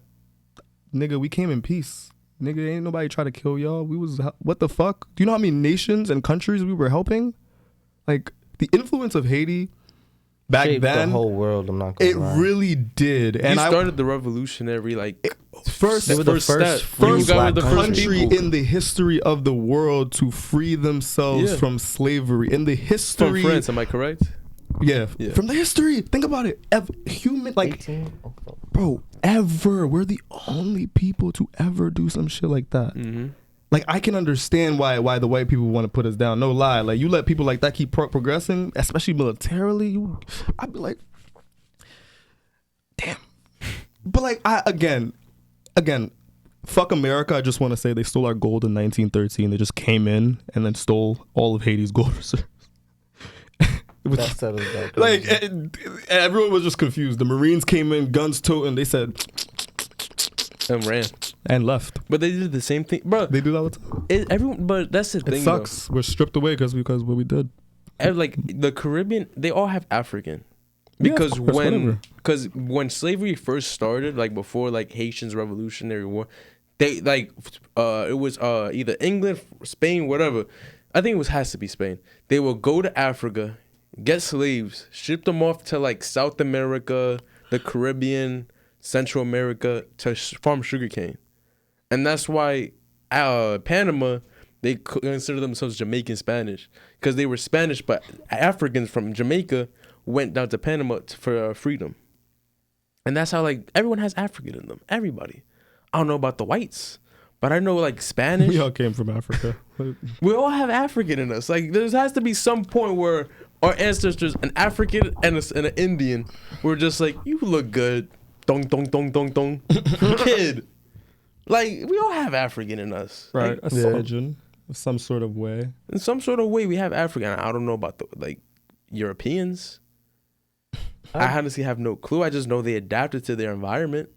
nigga, we came in peace. Nigga, ain't nobody try to kill y'all. We was, what the fuck? Do you know how many nations and countries we were helping? Like, the influence of Haiti back Shaped then, the whole world. I'm not gonna it lie. really did. You And started the revolutionary like first They were the first You guys were the first country people. in the history of the world to free themselves Yeah. from slavery. In the from history, France. Am I correct? yeah, Yeah. from the history. Think about it. Human, like, 18? Okay. bro, ever. We're the only people to ever do some shit like that. Mm-hmm. Like, I can understand why the white people want to put us down. No lie. Like, you let people like that keep progressing, especially militarily, I'd be like, damn. But like, again, fuck America. I just want to say they stole our gold in 1913. They just came in and then stole all of Haiti's gold reserves. Which- That settles that. like, everyone was just confused. The Marines came in, guns toting. They said, And ran. and left. But they did the same thing, bro. They do that all the time. Everyone, but that's the It thing. sucks. We're stripped away because what we did. Like the Caribbean, they all have African. Yeah, of Because course, whatever. when slavery first started, like before like Haitian's Revolutionary War, They like it was either England, Spain, whatever. I think it was has to be Spain. They will go to Africa, get slaves, ship them off to like South America, the Caribbean, Central America to farm sugarcane, and that's why Panama, they consider themselves Jamaican Spanish because they were Spanish, but Africans from Jamaica went down to Panama for freedom, and that's how like everyone has African in them. Everybody. I don't know about the whites, but I know like Spanish. We all came from Africa. We all have African in us. Like there has to be some point where our ancestors, an African and an Indian, were just like, you look good, dong dong dong dong dong, kid. Like we all have African in us, Right, Like, a smidgen, some sort of way. in some sort of way, we have African. I don't know about the like Europeans. I honestly have no clue. I just know they adapted to their environment.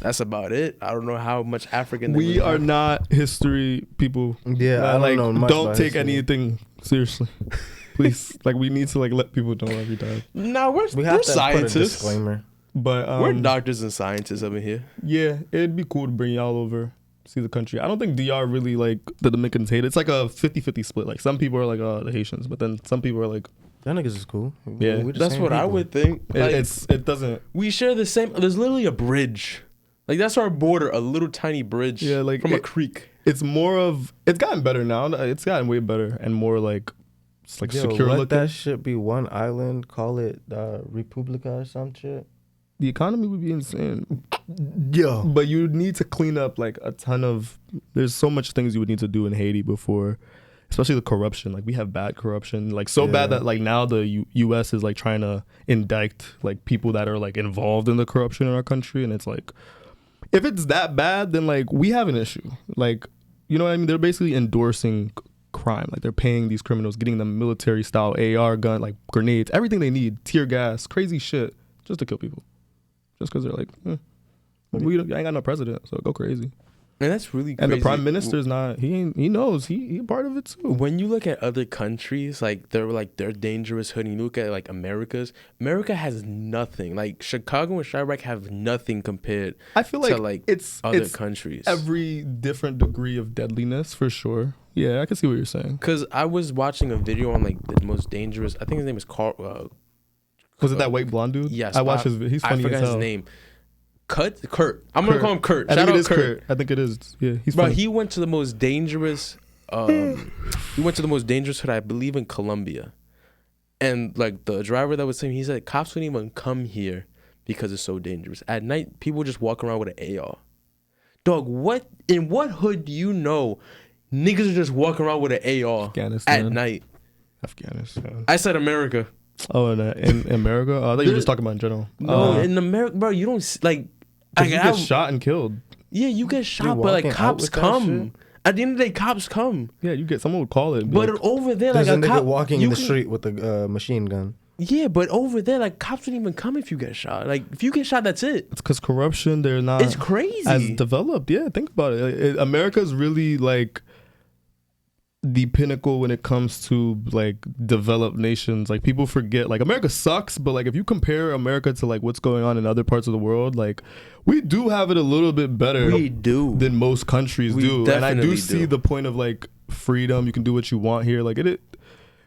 That's about it. I don't know how much African they We really are have. not history people. Yeah, I don't like know much don't about take history. anything seriously, please. Like we need to like let people know every time. Nah, we're We have to put a scientists. disclaimer. But We're doctors and scientists over here. yeah, it'd be cool to bring y'all over, see the country. I don't think DR really like the Dominicans hate it. It's like a 50-50 split. Like some people are like the Haitians, but then some people are like That niggas is cool. Yeah. We the That's same what I people. would think. Like, it doesn't. we share the same. There's literally a bridge. Like that's our border, a little tiny bridge. Yeah, like from a creek. It's more of it's gotten better now. It's gotten way better and more like it's like Yo, secure let looking. that shit be one island. Call it Republica or some shit. The economy would be insane. Yo. But you need to clean up like a ton of. There's so much things you would need to do in Haiti before, especially the corruption. Like we have bad corruption, like so bad Yeah. that like now the U.S. is like trying to indict like people that are like involved in the corruption in our country, and it's like, if it's that bad, then like we have an issue. Like, you know what I mean? They're basically endorsing crime. Like they're paying these criminals, getting them military style AR gun, like grenades, everything they need, tear gas, crazy shit, just to kill people. Just because they're like, I ain't got no president, so go crazy. And that's really crazy. And the prime minister's not. He knows. He a part of it too. When you look at other countries, like they're dangerous hood, and you look at like America has nothing. Like Chicago and Chirac have nothing compared I feel to like like it's other countries. every different degree of deadliness for sure. Yeah, I can see what you're saying. Because I was watching a video on like the most dangerous. I think his name is Carl. Was it that white blonde dude? Yes, I watched his. He's funny I forgot as hell. his name. Kurt. I'm gonna call him Kurt. I Shout think it out is Kurt. Kurt. I think it is. Yeah, he's Bro, funny. he went to the most dangerous. He went to the most dangerous hood, I believe, in Colombia, and like the driver that was saying, he said cops wouldn't even come here because it's so dangerous. At night, people just walk around with an AR. Dog, in what hood do you know niggas are just walking around with an AR Afghanistan. at night? Afghanistan. I said America. Oh, in America? Oh, I thought you were just talking about in general. No, in America, bro, you don't like. 'Cause you get shot and killed. Yeah, you get shot, You but like walking out cops with that come. shit? At the end of the day, cops come. Yeah, you get someone would call it. And be But like, over there, There's like a nigga cop walking in you the can- street with a machine gun. Yeah, but over there, like cops wouldn't even come if you get shot. Like if you get shot, that's it. it's because corruption. They're not. It's crazy. as developed. Yeah, think about it. America's really like the pinnacle when it comes to like developed nations. Like people forget like America sucks, but like if you compare America to like what's going on in other parts of the world, like we do have it a little bit better We do. than most countries We do. And I do definitely see do. the point of like freedom. You can do what you want here. Like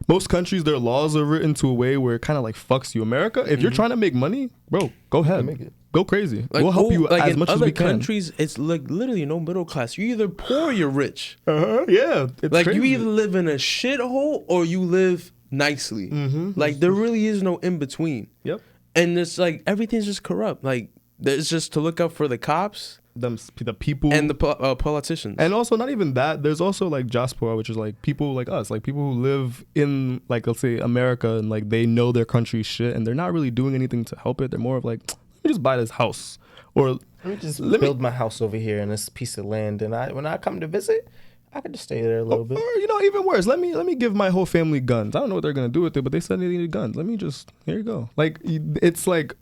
most countries, their laws are written to a way where it kind of like fucks you. America, if you're trying to make money, bro, go ahead. make it. Go crazy. Like, We'll help you like as in much as other we can. countries, it's like literally no middle class. You're either poor or you're rich. Yeah. It's Like crazy. you either live in a shithole or you live nicely. Like there really is no in between. Yep. And it's like everything's just corrupt. Like there's just to look out for the cops The people and the politicians. and also not even that. There's also like diaspora, which is like people like us, like people who live in like let's say America and like they know their country's shit and they're not really doing anything to help it. They're more of like, let me just buy this house or Let me just Let me- build my house over here in this piece of land, and when I come to visit, I could just stay there a little bit. or you know even worse. Let me give my whole family guns. I don't know what they're gonna do with it, but they said they needed guns. Let me just here you go. Like it's like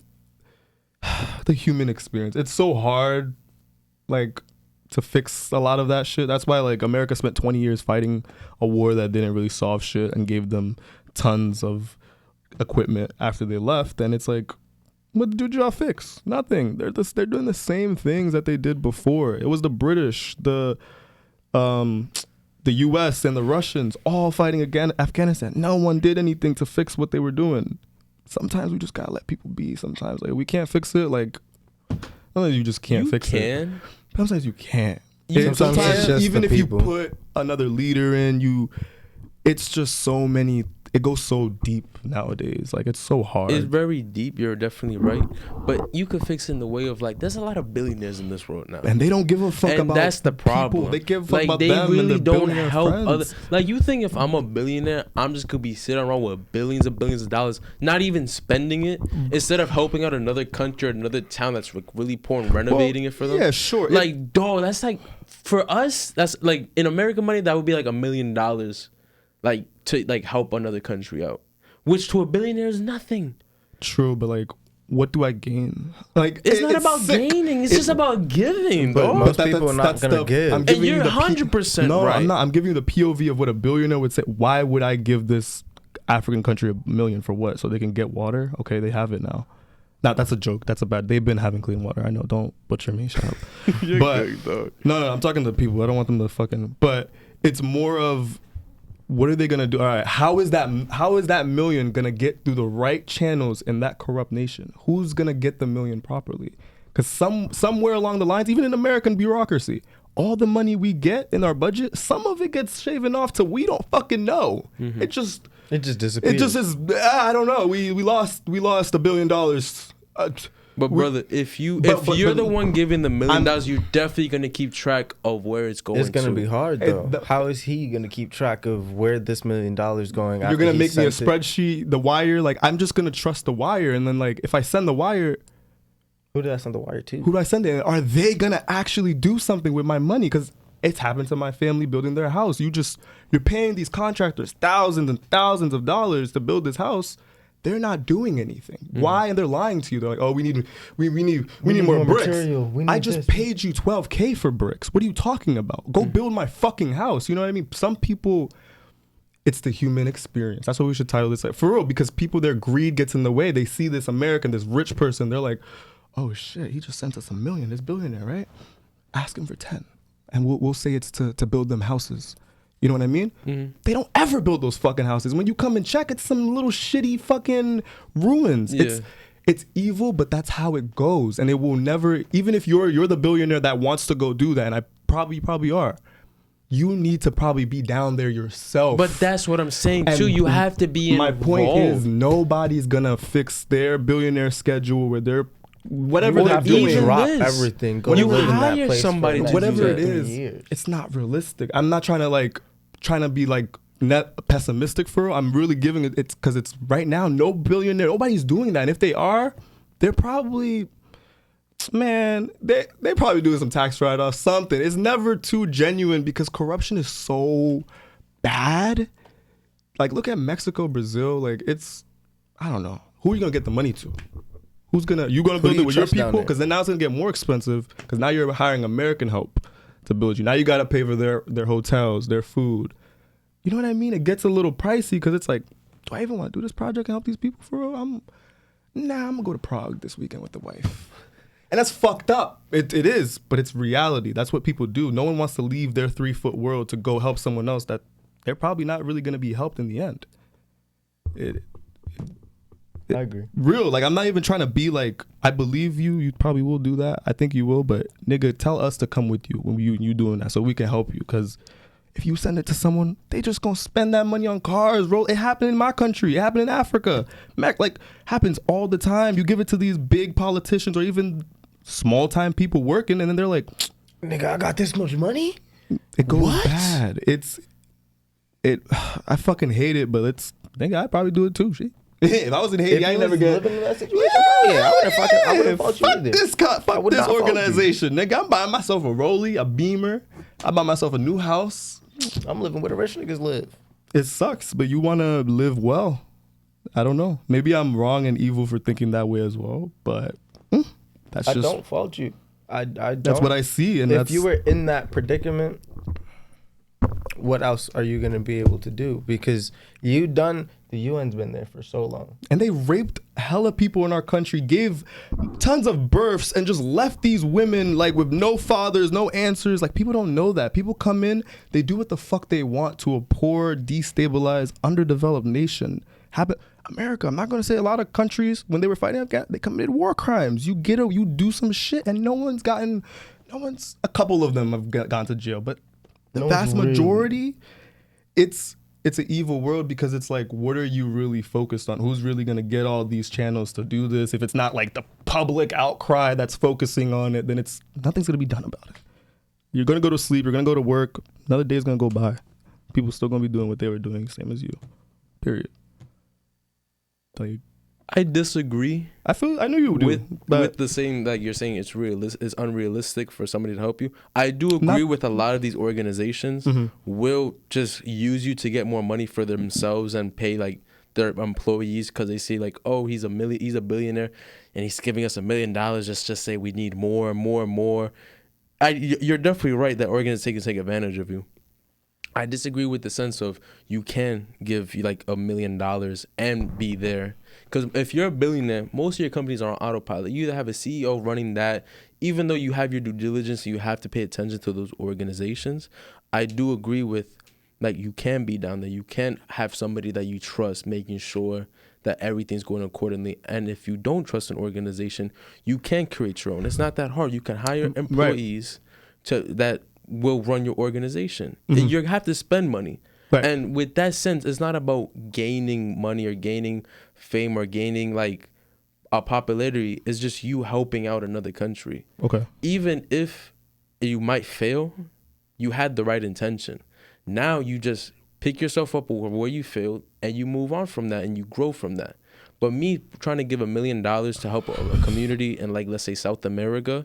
the human experience. It's so hard. Like to fix a lot of that shit. That's why like America spent 20 years fighting a war that didn't really solve shit and gave them tons of equipment after they left. And it's like What did y'all fix? Nothing. They're doing the same things that they did before. It was the British, the U.S. and the Russians all fighting against Afghanistan. No one did anything to fix what they were doing. Sometimes we just gotta let people be. Sometimes like we can't fix it. Like sometimes you just can't fix it. Sometimes you can't. Sometimes even if you put another leader in, it's just so many. It goes so deep nowadays. Like it's so hard. It's very deep. You're definitely right. But you could fix it in the way of like, there's a lot of billionaires in this world now, and they don't give a fuck about. That's the problem. People. They give a fuck like, about they them really and their don't billionaire help friends. other. Like you think if I'm a billionaire, I'm just gonna be sitting around with billions and billions of dollars, not even spending it, instead of helping out another country or another town that's like really poor and renovating it for them. Yeah, sure. Like, dog, that's like for us. That's like in American money, that would be like $1 million, like to like help another country out. Which to a billionaire is nothing. True, but like, what do I gain? Like, it's not about gaining. It's just about giving. But most people are not gonna give. And you're 100% no, right. I'm not. I'm giving you the POV of what a billionaire would say. Why would I give this African country $1 million for what? So they can get water? Okay, they have it now. Now that's a joke. That's a bad. They've been having clean water. I know. Don't butcher me. Shut up. But good, dog. No. I'm talking to people. I don't want them to fucking. But it's more of. What are they gonna do? All right, how is that million gonna get through the right channels in that corrupt nation? Who's gonna get the million properly? Because somewhere along the lines, even in American bureaucracy, all the money we get in our budget, some of it gets shaven off to we don't fucking know. Mm-hmm. It just disappears. It just is. I don't know. We lost $1 billion. But brother, if you're the one giving the $1 million, you're definitely gonna keep track of where it's going. It's gonna be hard though. How is he gonna keep track of where this $1 million going? You're gonna make me a spreadsheet, the wire. Like I'm just gonna trust the wire, and then like if I send the wire, who did I send the wire to? Who do I send it? Are they gonna actually do something with my money? Because it's happened to my family building their house. You're paying these contractors thousands and thousands of dollars to build this house. They're not doing anything. Mm-hmm. Why? And they're lying to you. They're like, "Oh, we need more bricks." I just paid you $12,000 for bricks. What are you talking about? Go build my fucking house. You know what I mean? Some people, it's the human experience. That's what we should title this, like, for real. Because people, their greed gets in the way. They see this American, this rich person. They're like, "Oh shit, he just sent us $1 million. This billionaire, right? Ask him for 10, and we'll say it's to build them houses." You know what I mean? Mm-hmm. They don't ever build those fucking houses. When you come and check, it's some little shitty fucking ruins. Yeah. It's evil, but that's how it goes. And it will never, even if you're the billionaire that wants to go do that, and I probably are, you need to probably be down there yourself. But that's what I'm saying too. You have to be involved. My point is, nobody's gonna fix their billionaire schedule where they're whatever they're doing. Drop everything. Go you live hire in that place somebody to whatever do it is. It's not realistic. I'm not trying to be like net pessimistic for it. I'm really giving it. It's because it's right now. No billionaire. Nobody's doing that. And if they are, they're probably, man, they probably doing some tax write-off, something. It's never too genuine because corruption is so bad. Like look at Mexico, Brazil. Like I don't know. Who are you gonna get the money to? You gonna build it with your people? Because then now it's gonna get more expensive. Because now you're hiring American help to build you. Now you gotta pay for their hotels, their food. You know what I mean? It gets a little pricey because it's like, do I even want to do this project and help these people for real? I'm gonna go to Prague this weekend with the wife. And that's fucked up. It is, but it's reality. That's what people do. No one wants to leave their 3-foot world to go help someone else that they're probably not really gonna be helped in the end. I agree. Real, like I'm not even trying to be like, I believe you. You probably will do that. I think you will, but nigga, tell us to come with you when you doing that so we can help you. Because if you send it to someone, they just gonna spend that money on cars. It happened in my country. It happened in Africa. Like happens all the time. You give it to these big politicians or even small time people working, and then they're like, "Nigga, I got this much money." It goes bad. I fucking hate it, but nigga, I'd probably do it too. Shit. If I was in Haiti, I ain't never get living in that situation. Yeah, I wouldn't fault you either. Fuck this organization, nigga. I'm buying myself a Rollie, a Beamer. I buy myself a new house. I'm living where the rich niggas live. It sucks, but you want to live well. I don't know. Maybe I'm wrong and evil for thinking that way as well, but that's just. I don't fault you. I don't. That's what I see, and if you were in that predicament, what else are you gonna be able to do? Because the UN's been there for so long. And they raped hella people in our country, gave tons of births, and just left these women like with no fathers, no answers. Like, people don't know that. People come in, they do what the fuck they want to a poor, destabilized, underdeveloped nation. America, I'm not gonna say a lot of countries, when they were fighting Afghanistan, they committed war crimes. You do some shit, and a couple of them have gone to jail, but the vast majority, it's an evil world, because it's like, what are you really focused on? Who's really gonna get all these channels to do this? If it's not like the public outcry that's focusing on it, then nothing's gonna be done about it. You're gonna go to sleep, you're gonna go to work, another day's gonna go by. People still gonna be doing what they were doing, same as you. Period. Like, I disagree. I know you do. With the saying that you're saying it's unrealistic for somebody to help you. I do agree with a lot of these organizations will just use you to get more money for themselves and pay like their employees, because they see like, oh, he's a billionaire and he's giving us $1 million. Just say we need more and more and more. You're definitely right that organizations take advantage of you. I disagree with the sense of you can give like $1 million and be there. Because if you're a billionaire, most of your companies are on autopilot. You either have a CEO running that, even though you have your due diligence, you have to pay attention to those organizations. I do agree with, like, you can be down there. You can have somebody that you trust making sure that everything's going accordingly. And if you don't trust an organization, you can create your own. It's not that hard. You can hire employees that will run your organization. You have to spend money. Right. And with that sense, it's not about gaining money or gaining fame or gaining like a popularity. It's just you helping out another country. Okay. Even if you might fail, you had the right intention. Now you just pick yourself up where you failed and you move on from that and you grow from that. But me trying to give $1 million to help a community in, like, let's say South America,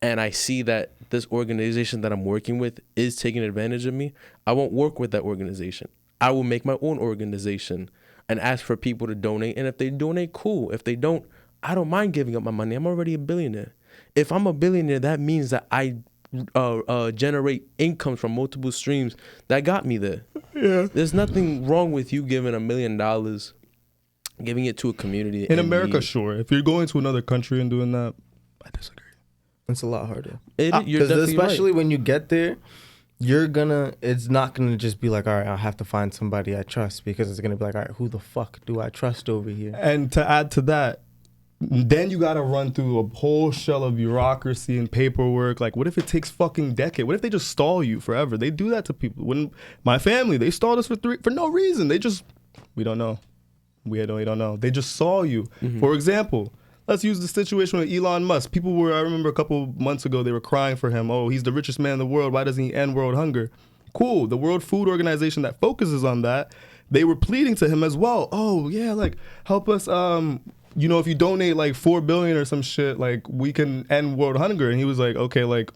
and I see that this organization that I'm working with is taking advantage of me, I won't work with that organization. I will make my own organization and ask for people to donate. And if they donate, cool. If they don't, I don't mind giving up my money. I'm already a billionaire. If I'm a billionaire, that means that I generate income from multiple streams that got me there. Yeah. There's nothing wrong with you giving $1 million, giving it to a community. In America, sure. If you're going to another country and doing that, I disagree. It's a lot harder. You're especially when you get there, it's not gonna just be like, all right, I have to find somebody I trust, because it's gonna be like, all right, who the fuck do I trust over here? And to add to that, then you gotta run through a whole shell of bureaucracy and paperwork. Like, what if it takes fucking decade? What if they just stall you forever? They do that to people. When my family, they stalled us for no reason. We don't know. We don't know. They just saw you. For example, let's use the situation with Elon Musk. I remember a couple months ago, they were crying for him. Oh, he's the richest man in the world. Why doesn't he end world hunger? Cool. The World Food Organization that focuses on that, they were pleading to him as well. Oh, yeah, like, help us, if you donate like $4 billion or some shit, like, we can end world hunger. And he was like, okay, like,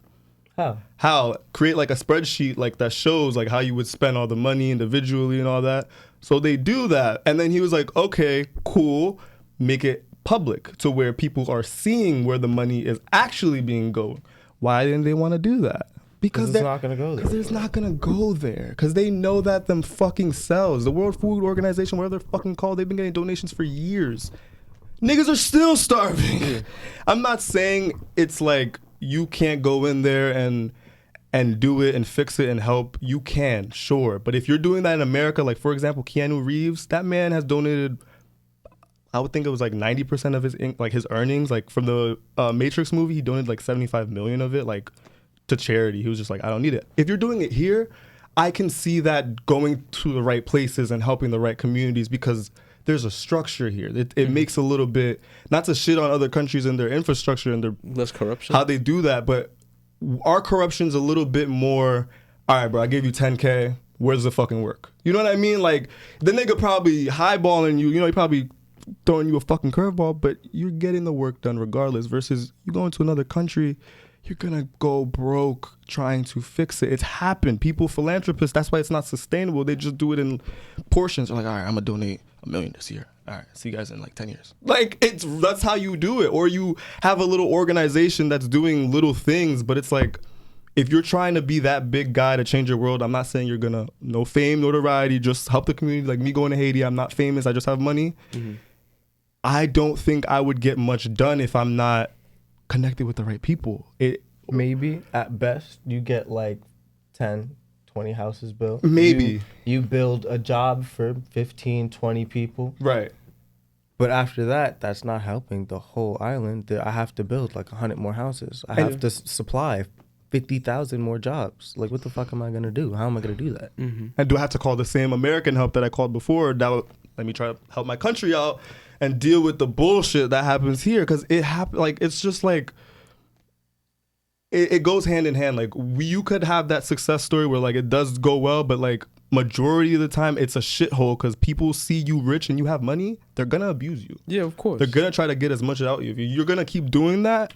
how? Create like a spreadsheet like that shows like how you would spend all the money individually and all that. So they do that. And then he was like, okay, cool. Make it public to where people are seeing where the money is actually being going. Why didn't they want to do that? Because it's not going to go there. Because it's not going to go there. Because they know that them fucking sells. The World Food Organization, whatever they're fucking called, they've been getting donations for years. Niggas are still starving. Yeah. I'm not saying it's like you can't go in there and do it and fix it and help. You can, sure. But if you're doing that in America, like, for example, Keanu Reeves, that man has donated, I would think it was like 90% of his earnings, like from the Matrix movie, he donated like 75 million of it, like, to charity. He was just like, I don't need it. If you're doing it here, I can see that going to the right places and helping the right communities, because there's a structure here. It makes a little bit, not to shit on other countries and their infrastructure and their less corruption, how they do that, but our corruption's a little bit more, all right, bro, I gave you 10K, where's the fucking work? You know what I mean? Like, the nigga probably highballing you, he probably throwing you a fucking curveball, but you're getting the work done regardless, versus you go into another country, you're gonna go broke trying to fix it. It's happened. People, philanthropists, that's why it's not sustainable. They just do it in portions. They're like, all right, I'm gonna donate $1 million this year. All right, see you guys in like 10 years. Like, that's how you do it. Or you have a little organization that's doing little things, but it's like, if you're trying to be that big guy to change your world, I'm not saying you're gonna no fame, notoriety, just help the community. Like me going to Haiti, I'm not famous, I just have money. I don't think I would get much done if I'm not connected with the right people. Maybe at best you get like 10, 20 houses built. Maybe. You build a job for 15, 20 people. Right. But after that, that's not helping the whole island. I have to build like 100 more houses. I have to supply 50,000 more jobs. Like, what the fuck am I going to do? How am I going to do that? And do I have to call the same American help that I called before? Let me try to help my country out and deal with the bullshit that happens here. Because it's just like, it goes hand in hand. Like, you could have that success story where like it does go well, but like majority of the time it's a shithole because people see you rich and you have money, they're going to abuse you. Yeah, of course. They're going to try to get as much out of you. If you're going to keep doing that,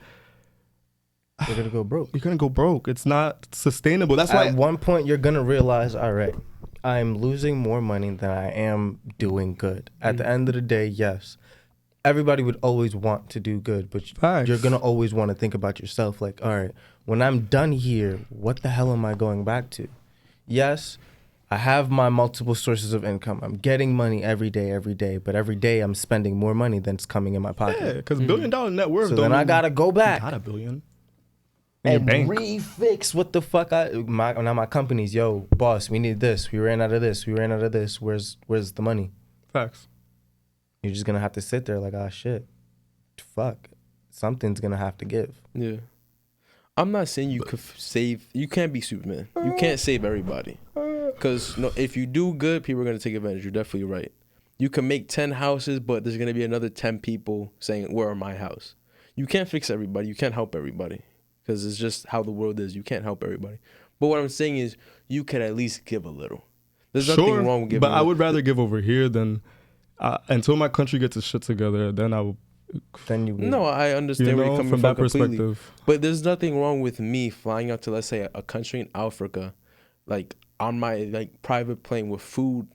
You're going to go broke. you're going to go broke. It's not sustainable. That's why At one point, you're going to realize, all right, I'm losing more money than I am doing good. At the end of the day, yes, everybody would always want to do good, but Facts. you're going to always want to think about yourself. Like, all right, when I'm done here, what the hell am I going back to? Yes, I have my multiple sources of income. I'm getting money every day, but every day I'm spending more money than it's coming in my pocket. Yeah, because $1 billion net worth. So don't then I mean got to go back. you got $1 billion in your And bank. refix what the fuck now my company's, yo, boss, we need this. We ran out of this. We ran out of this. Where's the money? Facts. You're just gonna have to sit there like, ah, shit, fuck, something's gonna have to give. Yeah. I'm not saying you could save. You can't be Superman. You can't save everybody. Because if you do good, people are gonna take advantage. You're definitely right. You can make 10 houses, but there's gonna be another 10 people saying, "Where are my house?" You can't fix everybody. You can't help everybody. Because it's just how the world is. You can't help everybody. But what I'm saying is, you can at least give a little. There's nothing wrong with giving. But I would rather give over here than until my country gets its shit together. Then I will. Then you No, I understand where you're coming from that completely. perspective. But there's nothing wrong with me flying out to, let's say, a country in Africa, like on my like private plane with food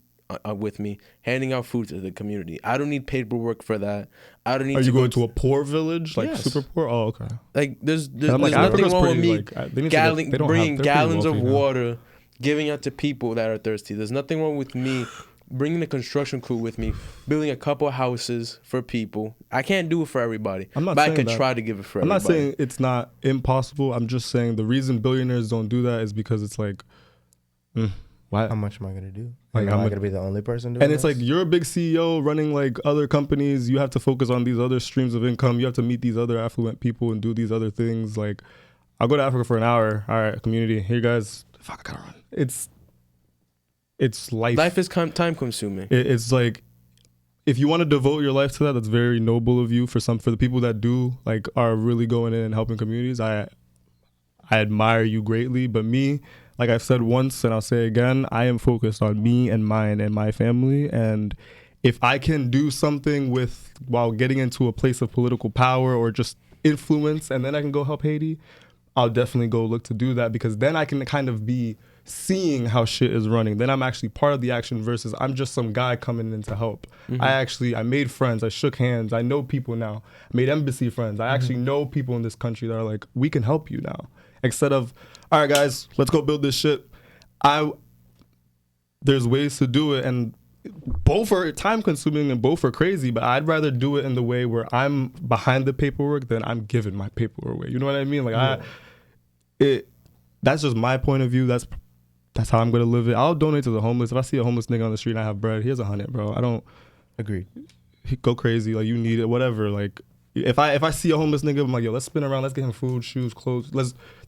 with me, handing out food to the community. I don't need paperwork for that. I don't need. Are to you go going to a poor village, like Yes. super poor? Oh, okay. Like there's I'm like, nothing Africa's wrong with pretty, me like, they need to get- they don't bringing have- they're pretty gallons of wealthy now. water, giving out to people that are thirsty. There's nothing wrong with me bringing the construction crew with me, building a couple houses for people. I can't do it for everybody, I'm not but I saying could that. try to give it for I'm everybody. not saying it's not impossible. I'm just saying the reason billionaires don't do that is because it's like, why? How much am I gonna do? Like, Am how I much- gonna be the only person doing And it's this? like you're a big CEO running like other companies. You have to focus on these other streams of income. You have to meet these other affluent people and do these other things. Like, I'll go to Africa for an hour. All right, community. Hey guys, fuck, I gotta run. It's life. Life is time consuming. It's like if you want to devote your life to that, that's very noble of you. For the people that do, like, are really going in and helping communities, I admire you greatly. But me, like I've said once and I'll say again, I am focused on me and mine and my family. And if I can do something while getting into a place of political power or just influence, and then I can go help Haiti, I'll definitely go look to do that, because then I can kind of be seeing how shit is running. Then I'm actually part of the action versus I'm just some guy coming in to help. I made friends. I shook hands. I know people now. I made embassy friends. I actually know people in this country that are like, we can help you now. Instead of, all right, guys, let's go build this shit. There's ways to do it, and both are time consuming and both are crazy, but I'd rather do it in the way where I'm behind the paperwork than I'm giving my paperwork away. You know what I mean? Like that's just my point of view. That's how I'm gonna live it. I'll donate to the homeless. If I see a homeless nigga on the street and I have bread, here's $100, bro. I don't Agreed. go crazy. Like, you need it, whatever. Like, if I see a homeless nigga, I'm like, yo, let's spin around. Let's get him food, shoes, clothes.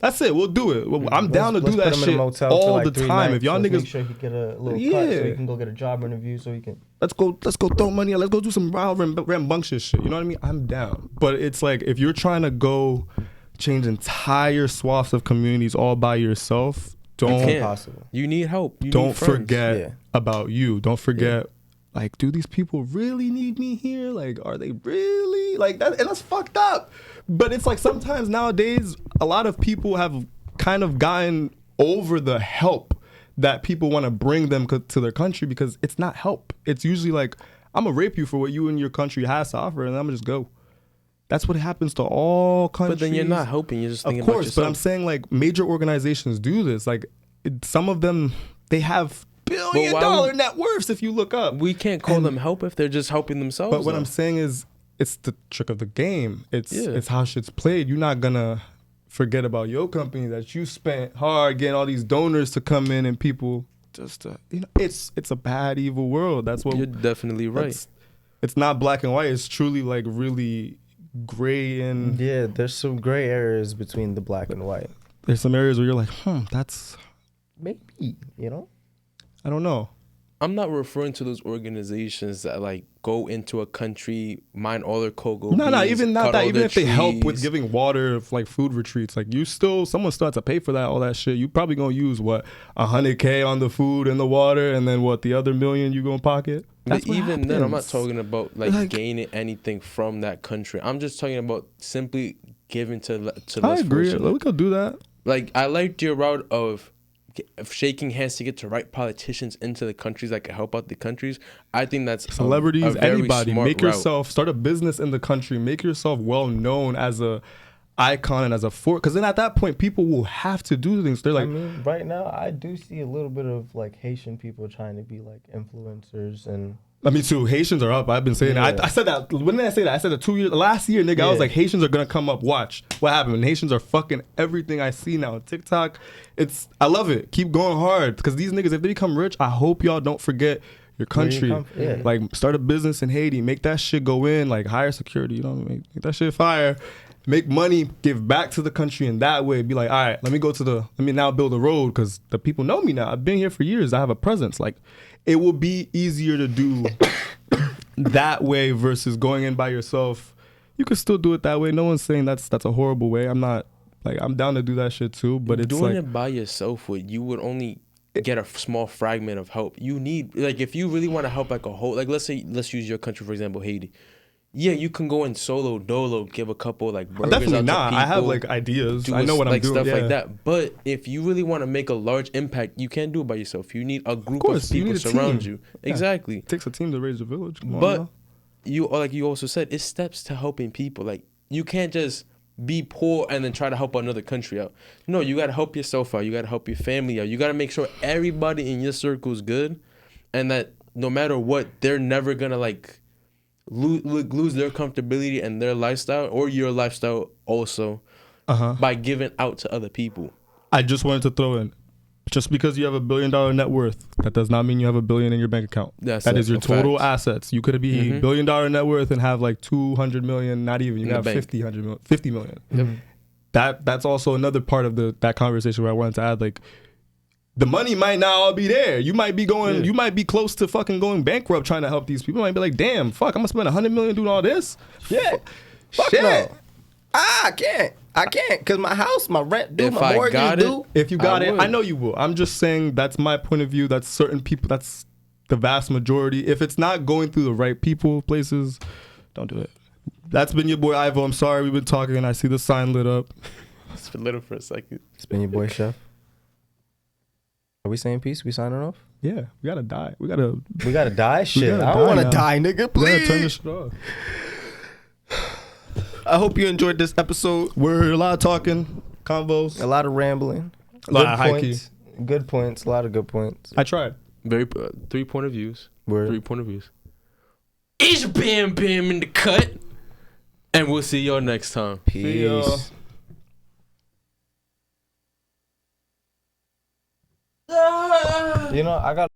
That's it. We'll do it. I'm down to do that shit all the time. If y'all niggas, make sure he get a little cut so he can go get a job interview so he can. let's go throw money. Let's go do some rambunctious shit. You know what I mean? I'm down. But it's like, if you're trying to go change entire swaths of communities all by yourself, can't. Possible. You need help. You don't need friends. forget about you. Don't forget, like, do these people really need me here? Like, are they really like that? And that's fucked up. But it's like, sometimes nowadays, a lot of people have kind of gotten over the help that people want to bring them to their country, because it's not help. It's usually like, I'm gonna rape you for what you and your country has to offer, and I'm gonna just go. That's what happens to all countries. But then you're not helping. You're just thinking Of course, about yourself. but I'm saying like major organizations do this. Like some of them, they have billion-dollar net worths if you look up. We can't call them help if they're just helping themselves. But what I'm saying is, it's the trick of the game. It's how shit's played. You're not gonna forget about your company that you spent hard getting all these donors to come in and people just it's a bad, evil world. That's what you're definitely right. It's not black and white. It's truly like really gray and yeah. There's some gray areas between the black and white. There's some areas where you're like, that's maybe, I don't know. I'm not referring to those organizations that like go into a country, mine all their cocoa. No, even not that. Even if they help with trees. giving water, like food retreats, like someone still has to pay for that, all that shit. You probably gonna use what $100K on the food and the water, and then what the other $1 million you gonna pocket. But even then, I'm not talking about like gaining anything from that country. I'm just talking about simply giving to less I agree. fortunate. We could do that. Like I liked your route of shaking hands to get the right politicians into the countries that can help out the countries. I think that's celebrities, a very anybody. smart Make route. yourself start a business in the country. Make yourself well known as a icon and as a fort. Because then at that point, people will have to do things. They're like, I mean, right now I do see a little bit of like Haitian people trying to be like influencers and. Me too. Haitians are up. I've been saying that. I said that. When did I say that? I said that last year, nigga. I was like, Haitians are gonna come up. Watch what happened. And Haitians are fucking everything I see now on TikTok. I love it. Keep going hard because these niggas, if they become rich, I hope y'all don't forget your country. Like start a business in Haiti. Make that shit go in. Like hire security. You know what I mean? Make that shit fire. Make money. Give back to the country in that way. Be like, all right, let me now build a road because the people know me now. I've been here for years. I have a presence. Like. It will be easier to do that way versus going in by yourself. You can still do it that way. No one's saying that's a horrible way. I'm not like I'm down to do that shit too. But it's doing like, it by yourself, you would only get a small fragment of help. You need like if you really want to help like a whole like let's use your country for example, Haiti. Yeah, you can go in solo dolo, give a couple like burgers definitely out not. to people, I have like ideas. I know what I'm doing. Stuff like that. But if you really want to make a large impact, you can't do it by yourself. You need a group of people surround you. Yeah. Exactly. It takes a team to raise a village. But you like you also said, it's steps to helping people. Like you can't just be poor and then try to help another country out. No, you gotta help yourself out. You gotta help your family out. You gotta make sure everybody in your circle is good, and that no matter what, they're never gonna like lose their comfortability and their lifestyle or your lifestyle also by giving out to other people. I just wanted to throw in, just because you have $1 billion net worth, that does not mean you have $1 billion in your bank account. That is your total assets. You could be $1 billion net worth and have like 200 million, not even. You have 50 million. That's also another part of that conversation where I wanted to add like, the money might not all be there. You might be going. You might be close to fucking going bankrupt trying to help these people. You might be like, damn, fuck, I'm gonna spend $100 million doing all this. Shit. No. I can't, because my house, my rent due, If my I mortgage got it, due. If you got it, would. I know you will. I'm just saying that's my point of view. That's certain people. That's the vast majority. If it's not going through the right people, places, don't do it. That's been your boy Ivo. I'm sorry we've been talking and I see the sign lit up. It's been little for a second. It's been your boy Chef. Are we saying peace? We signing off? Yeah, we gotta die. We gotta die? Shit, gotta I don't want to die die, nigga. We gotta Please. turn this shit off. I hope you enjoyed this episode. We're a lot of talking, convos, A lot of rambling. a lot Good of high key. points. Good points. A lot of good points. I tried. Very 3 point of views. Word. 3 point of views. It's Bam Bam in the cut, and we'll see y'all next time. See y'all. Peace. You know, I got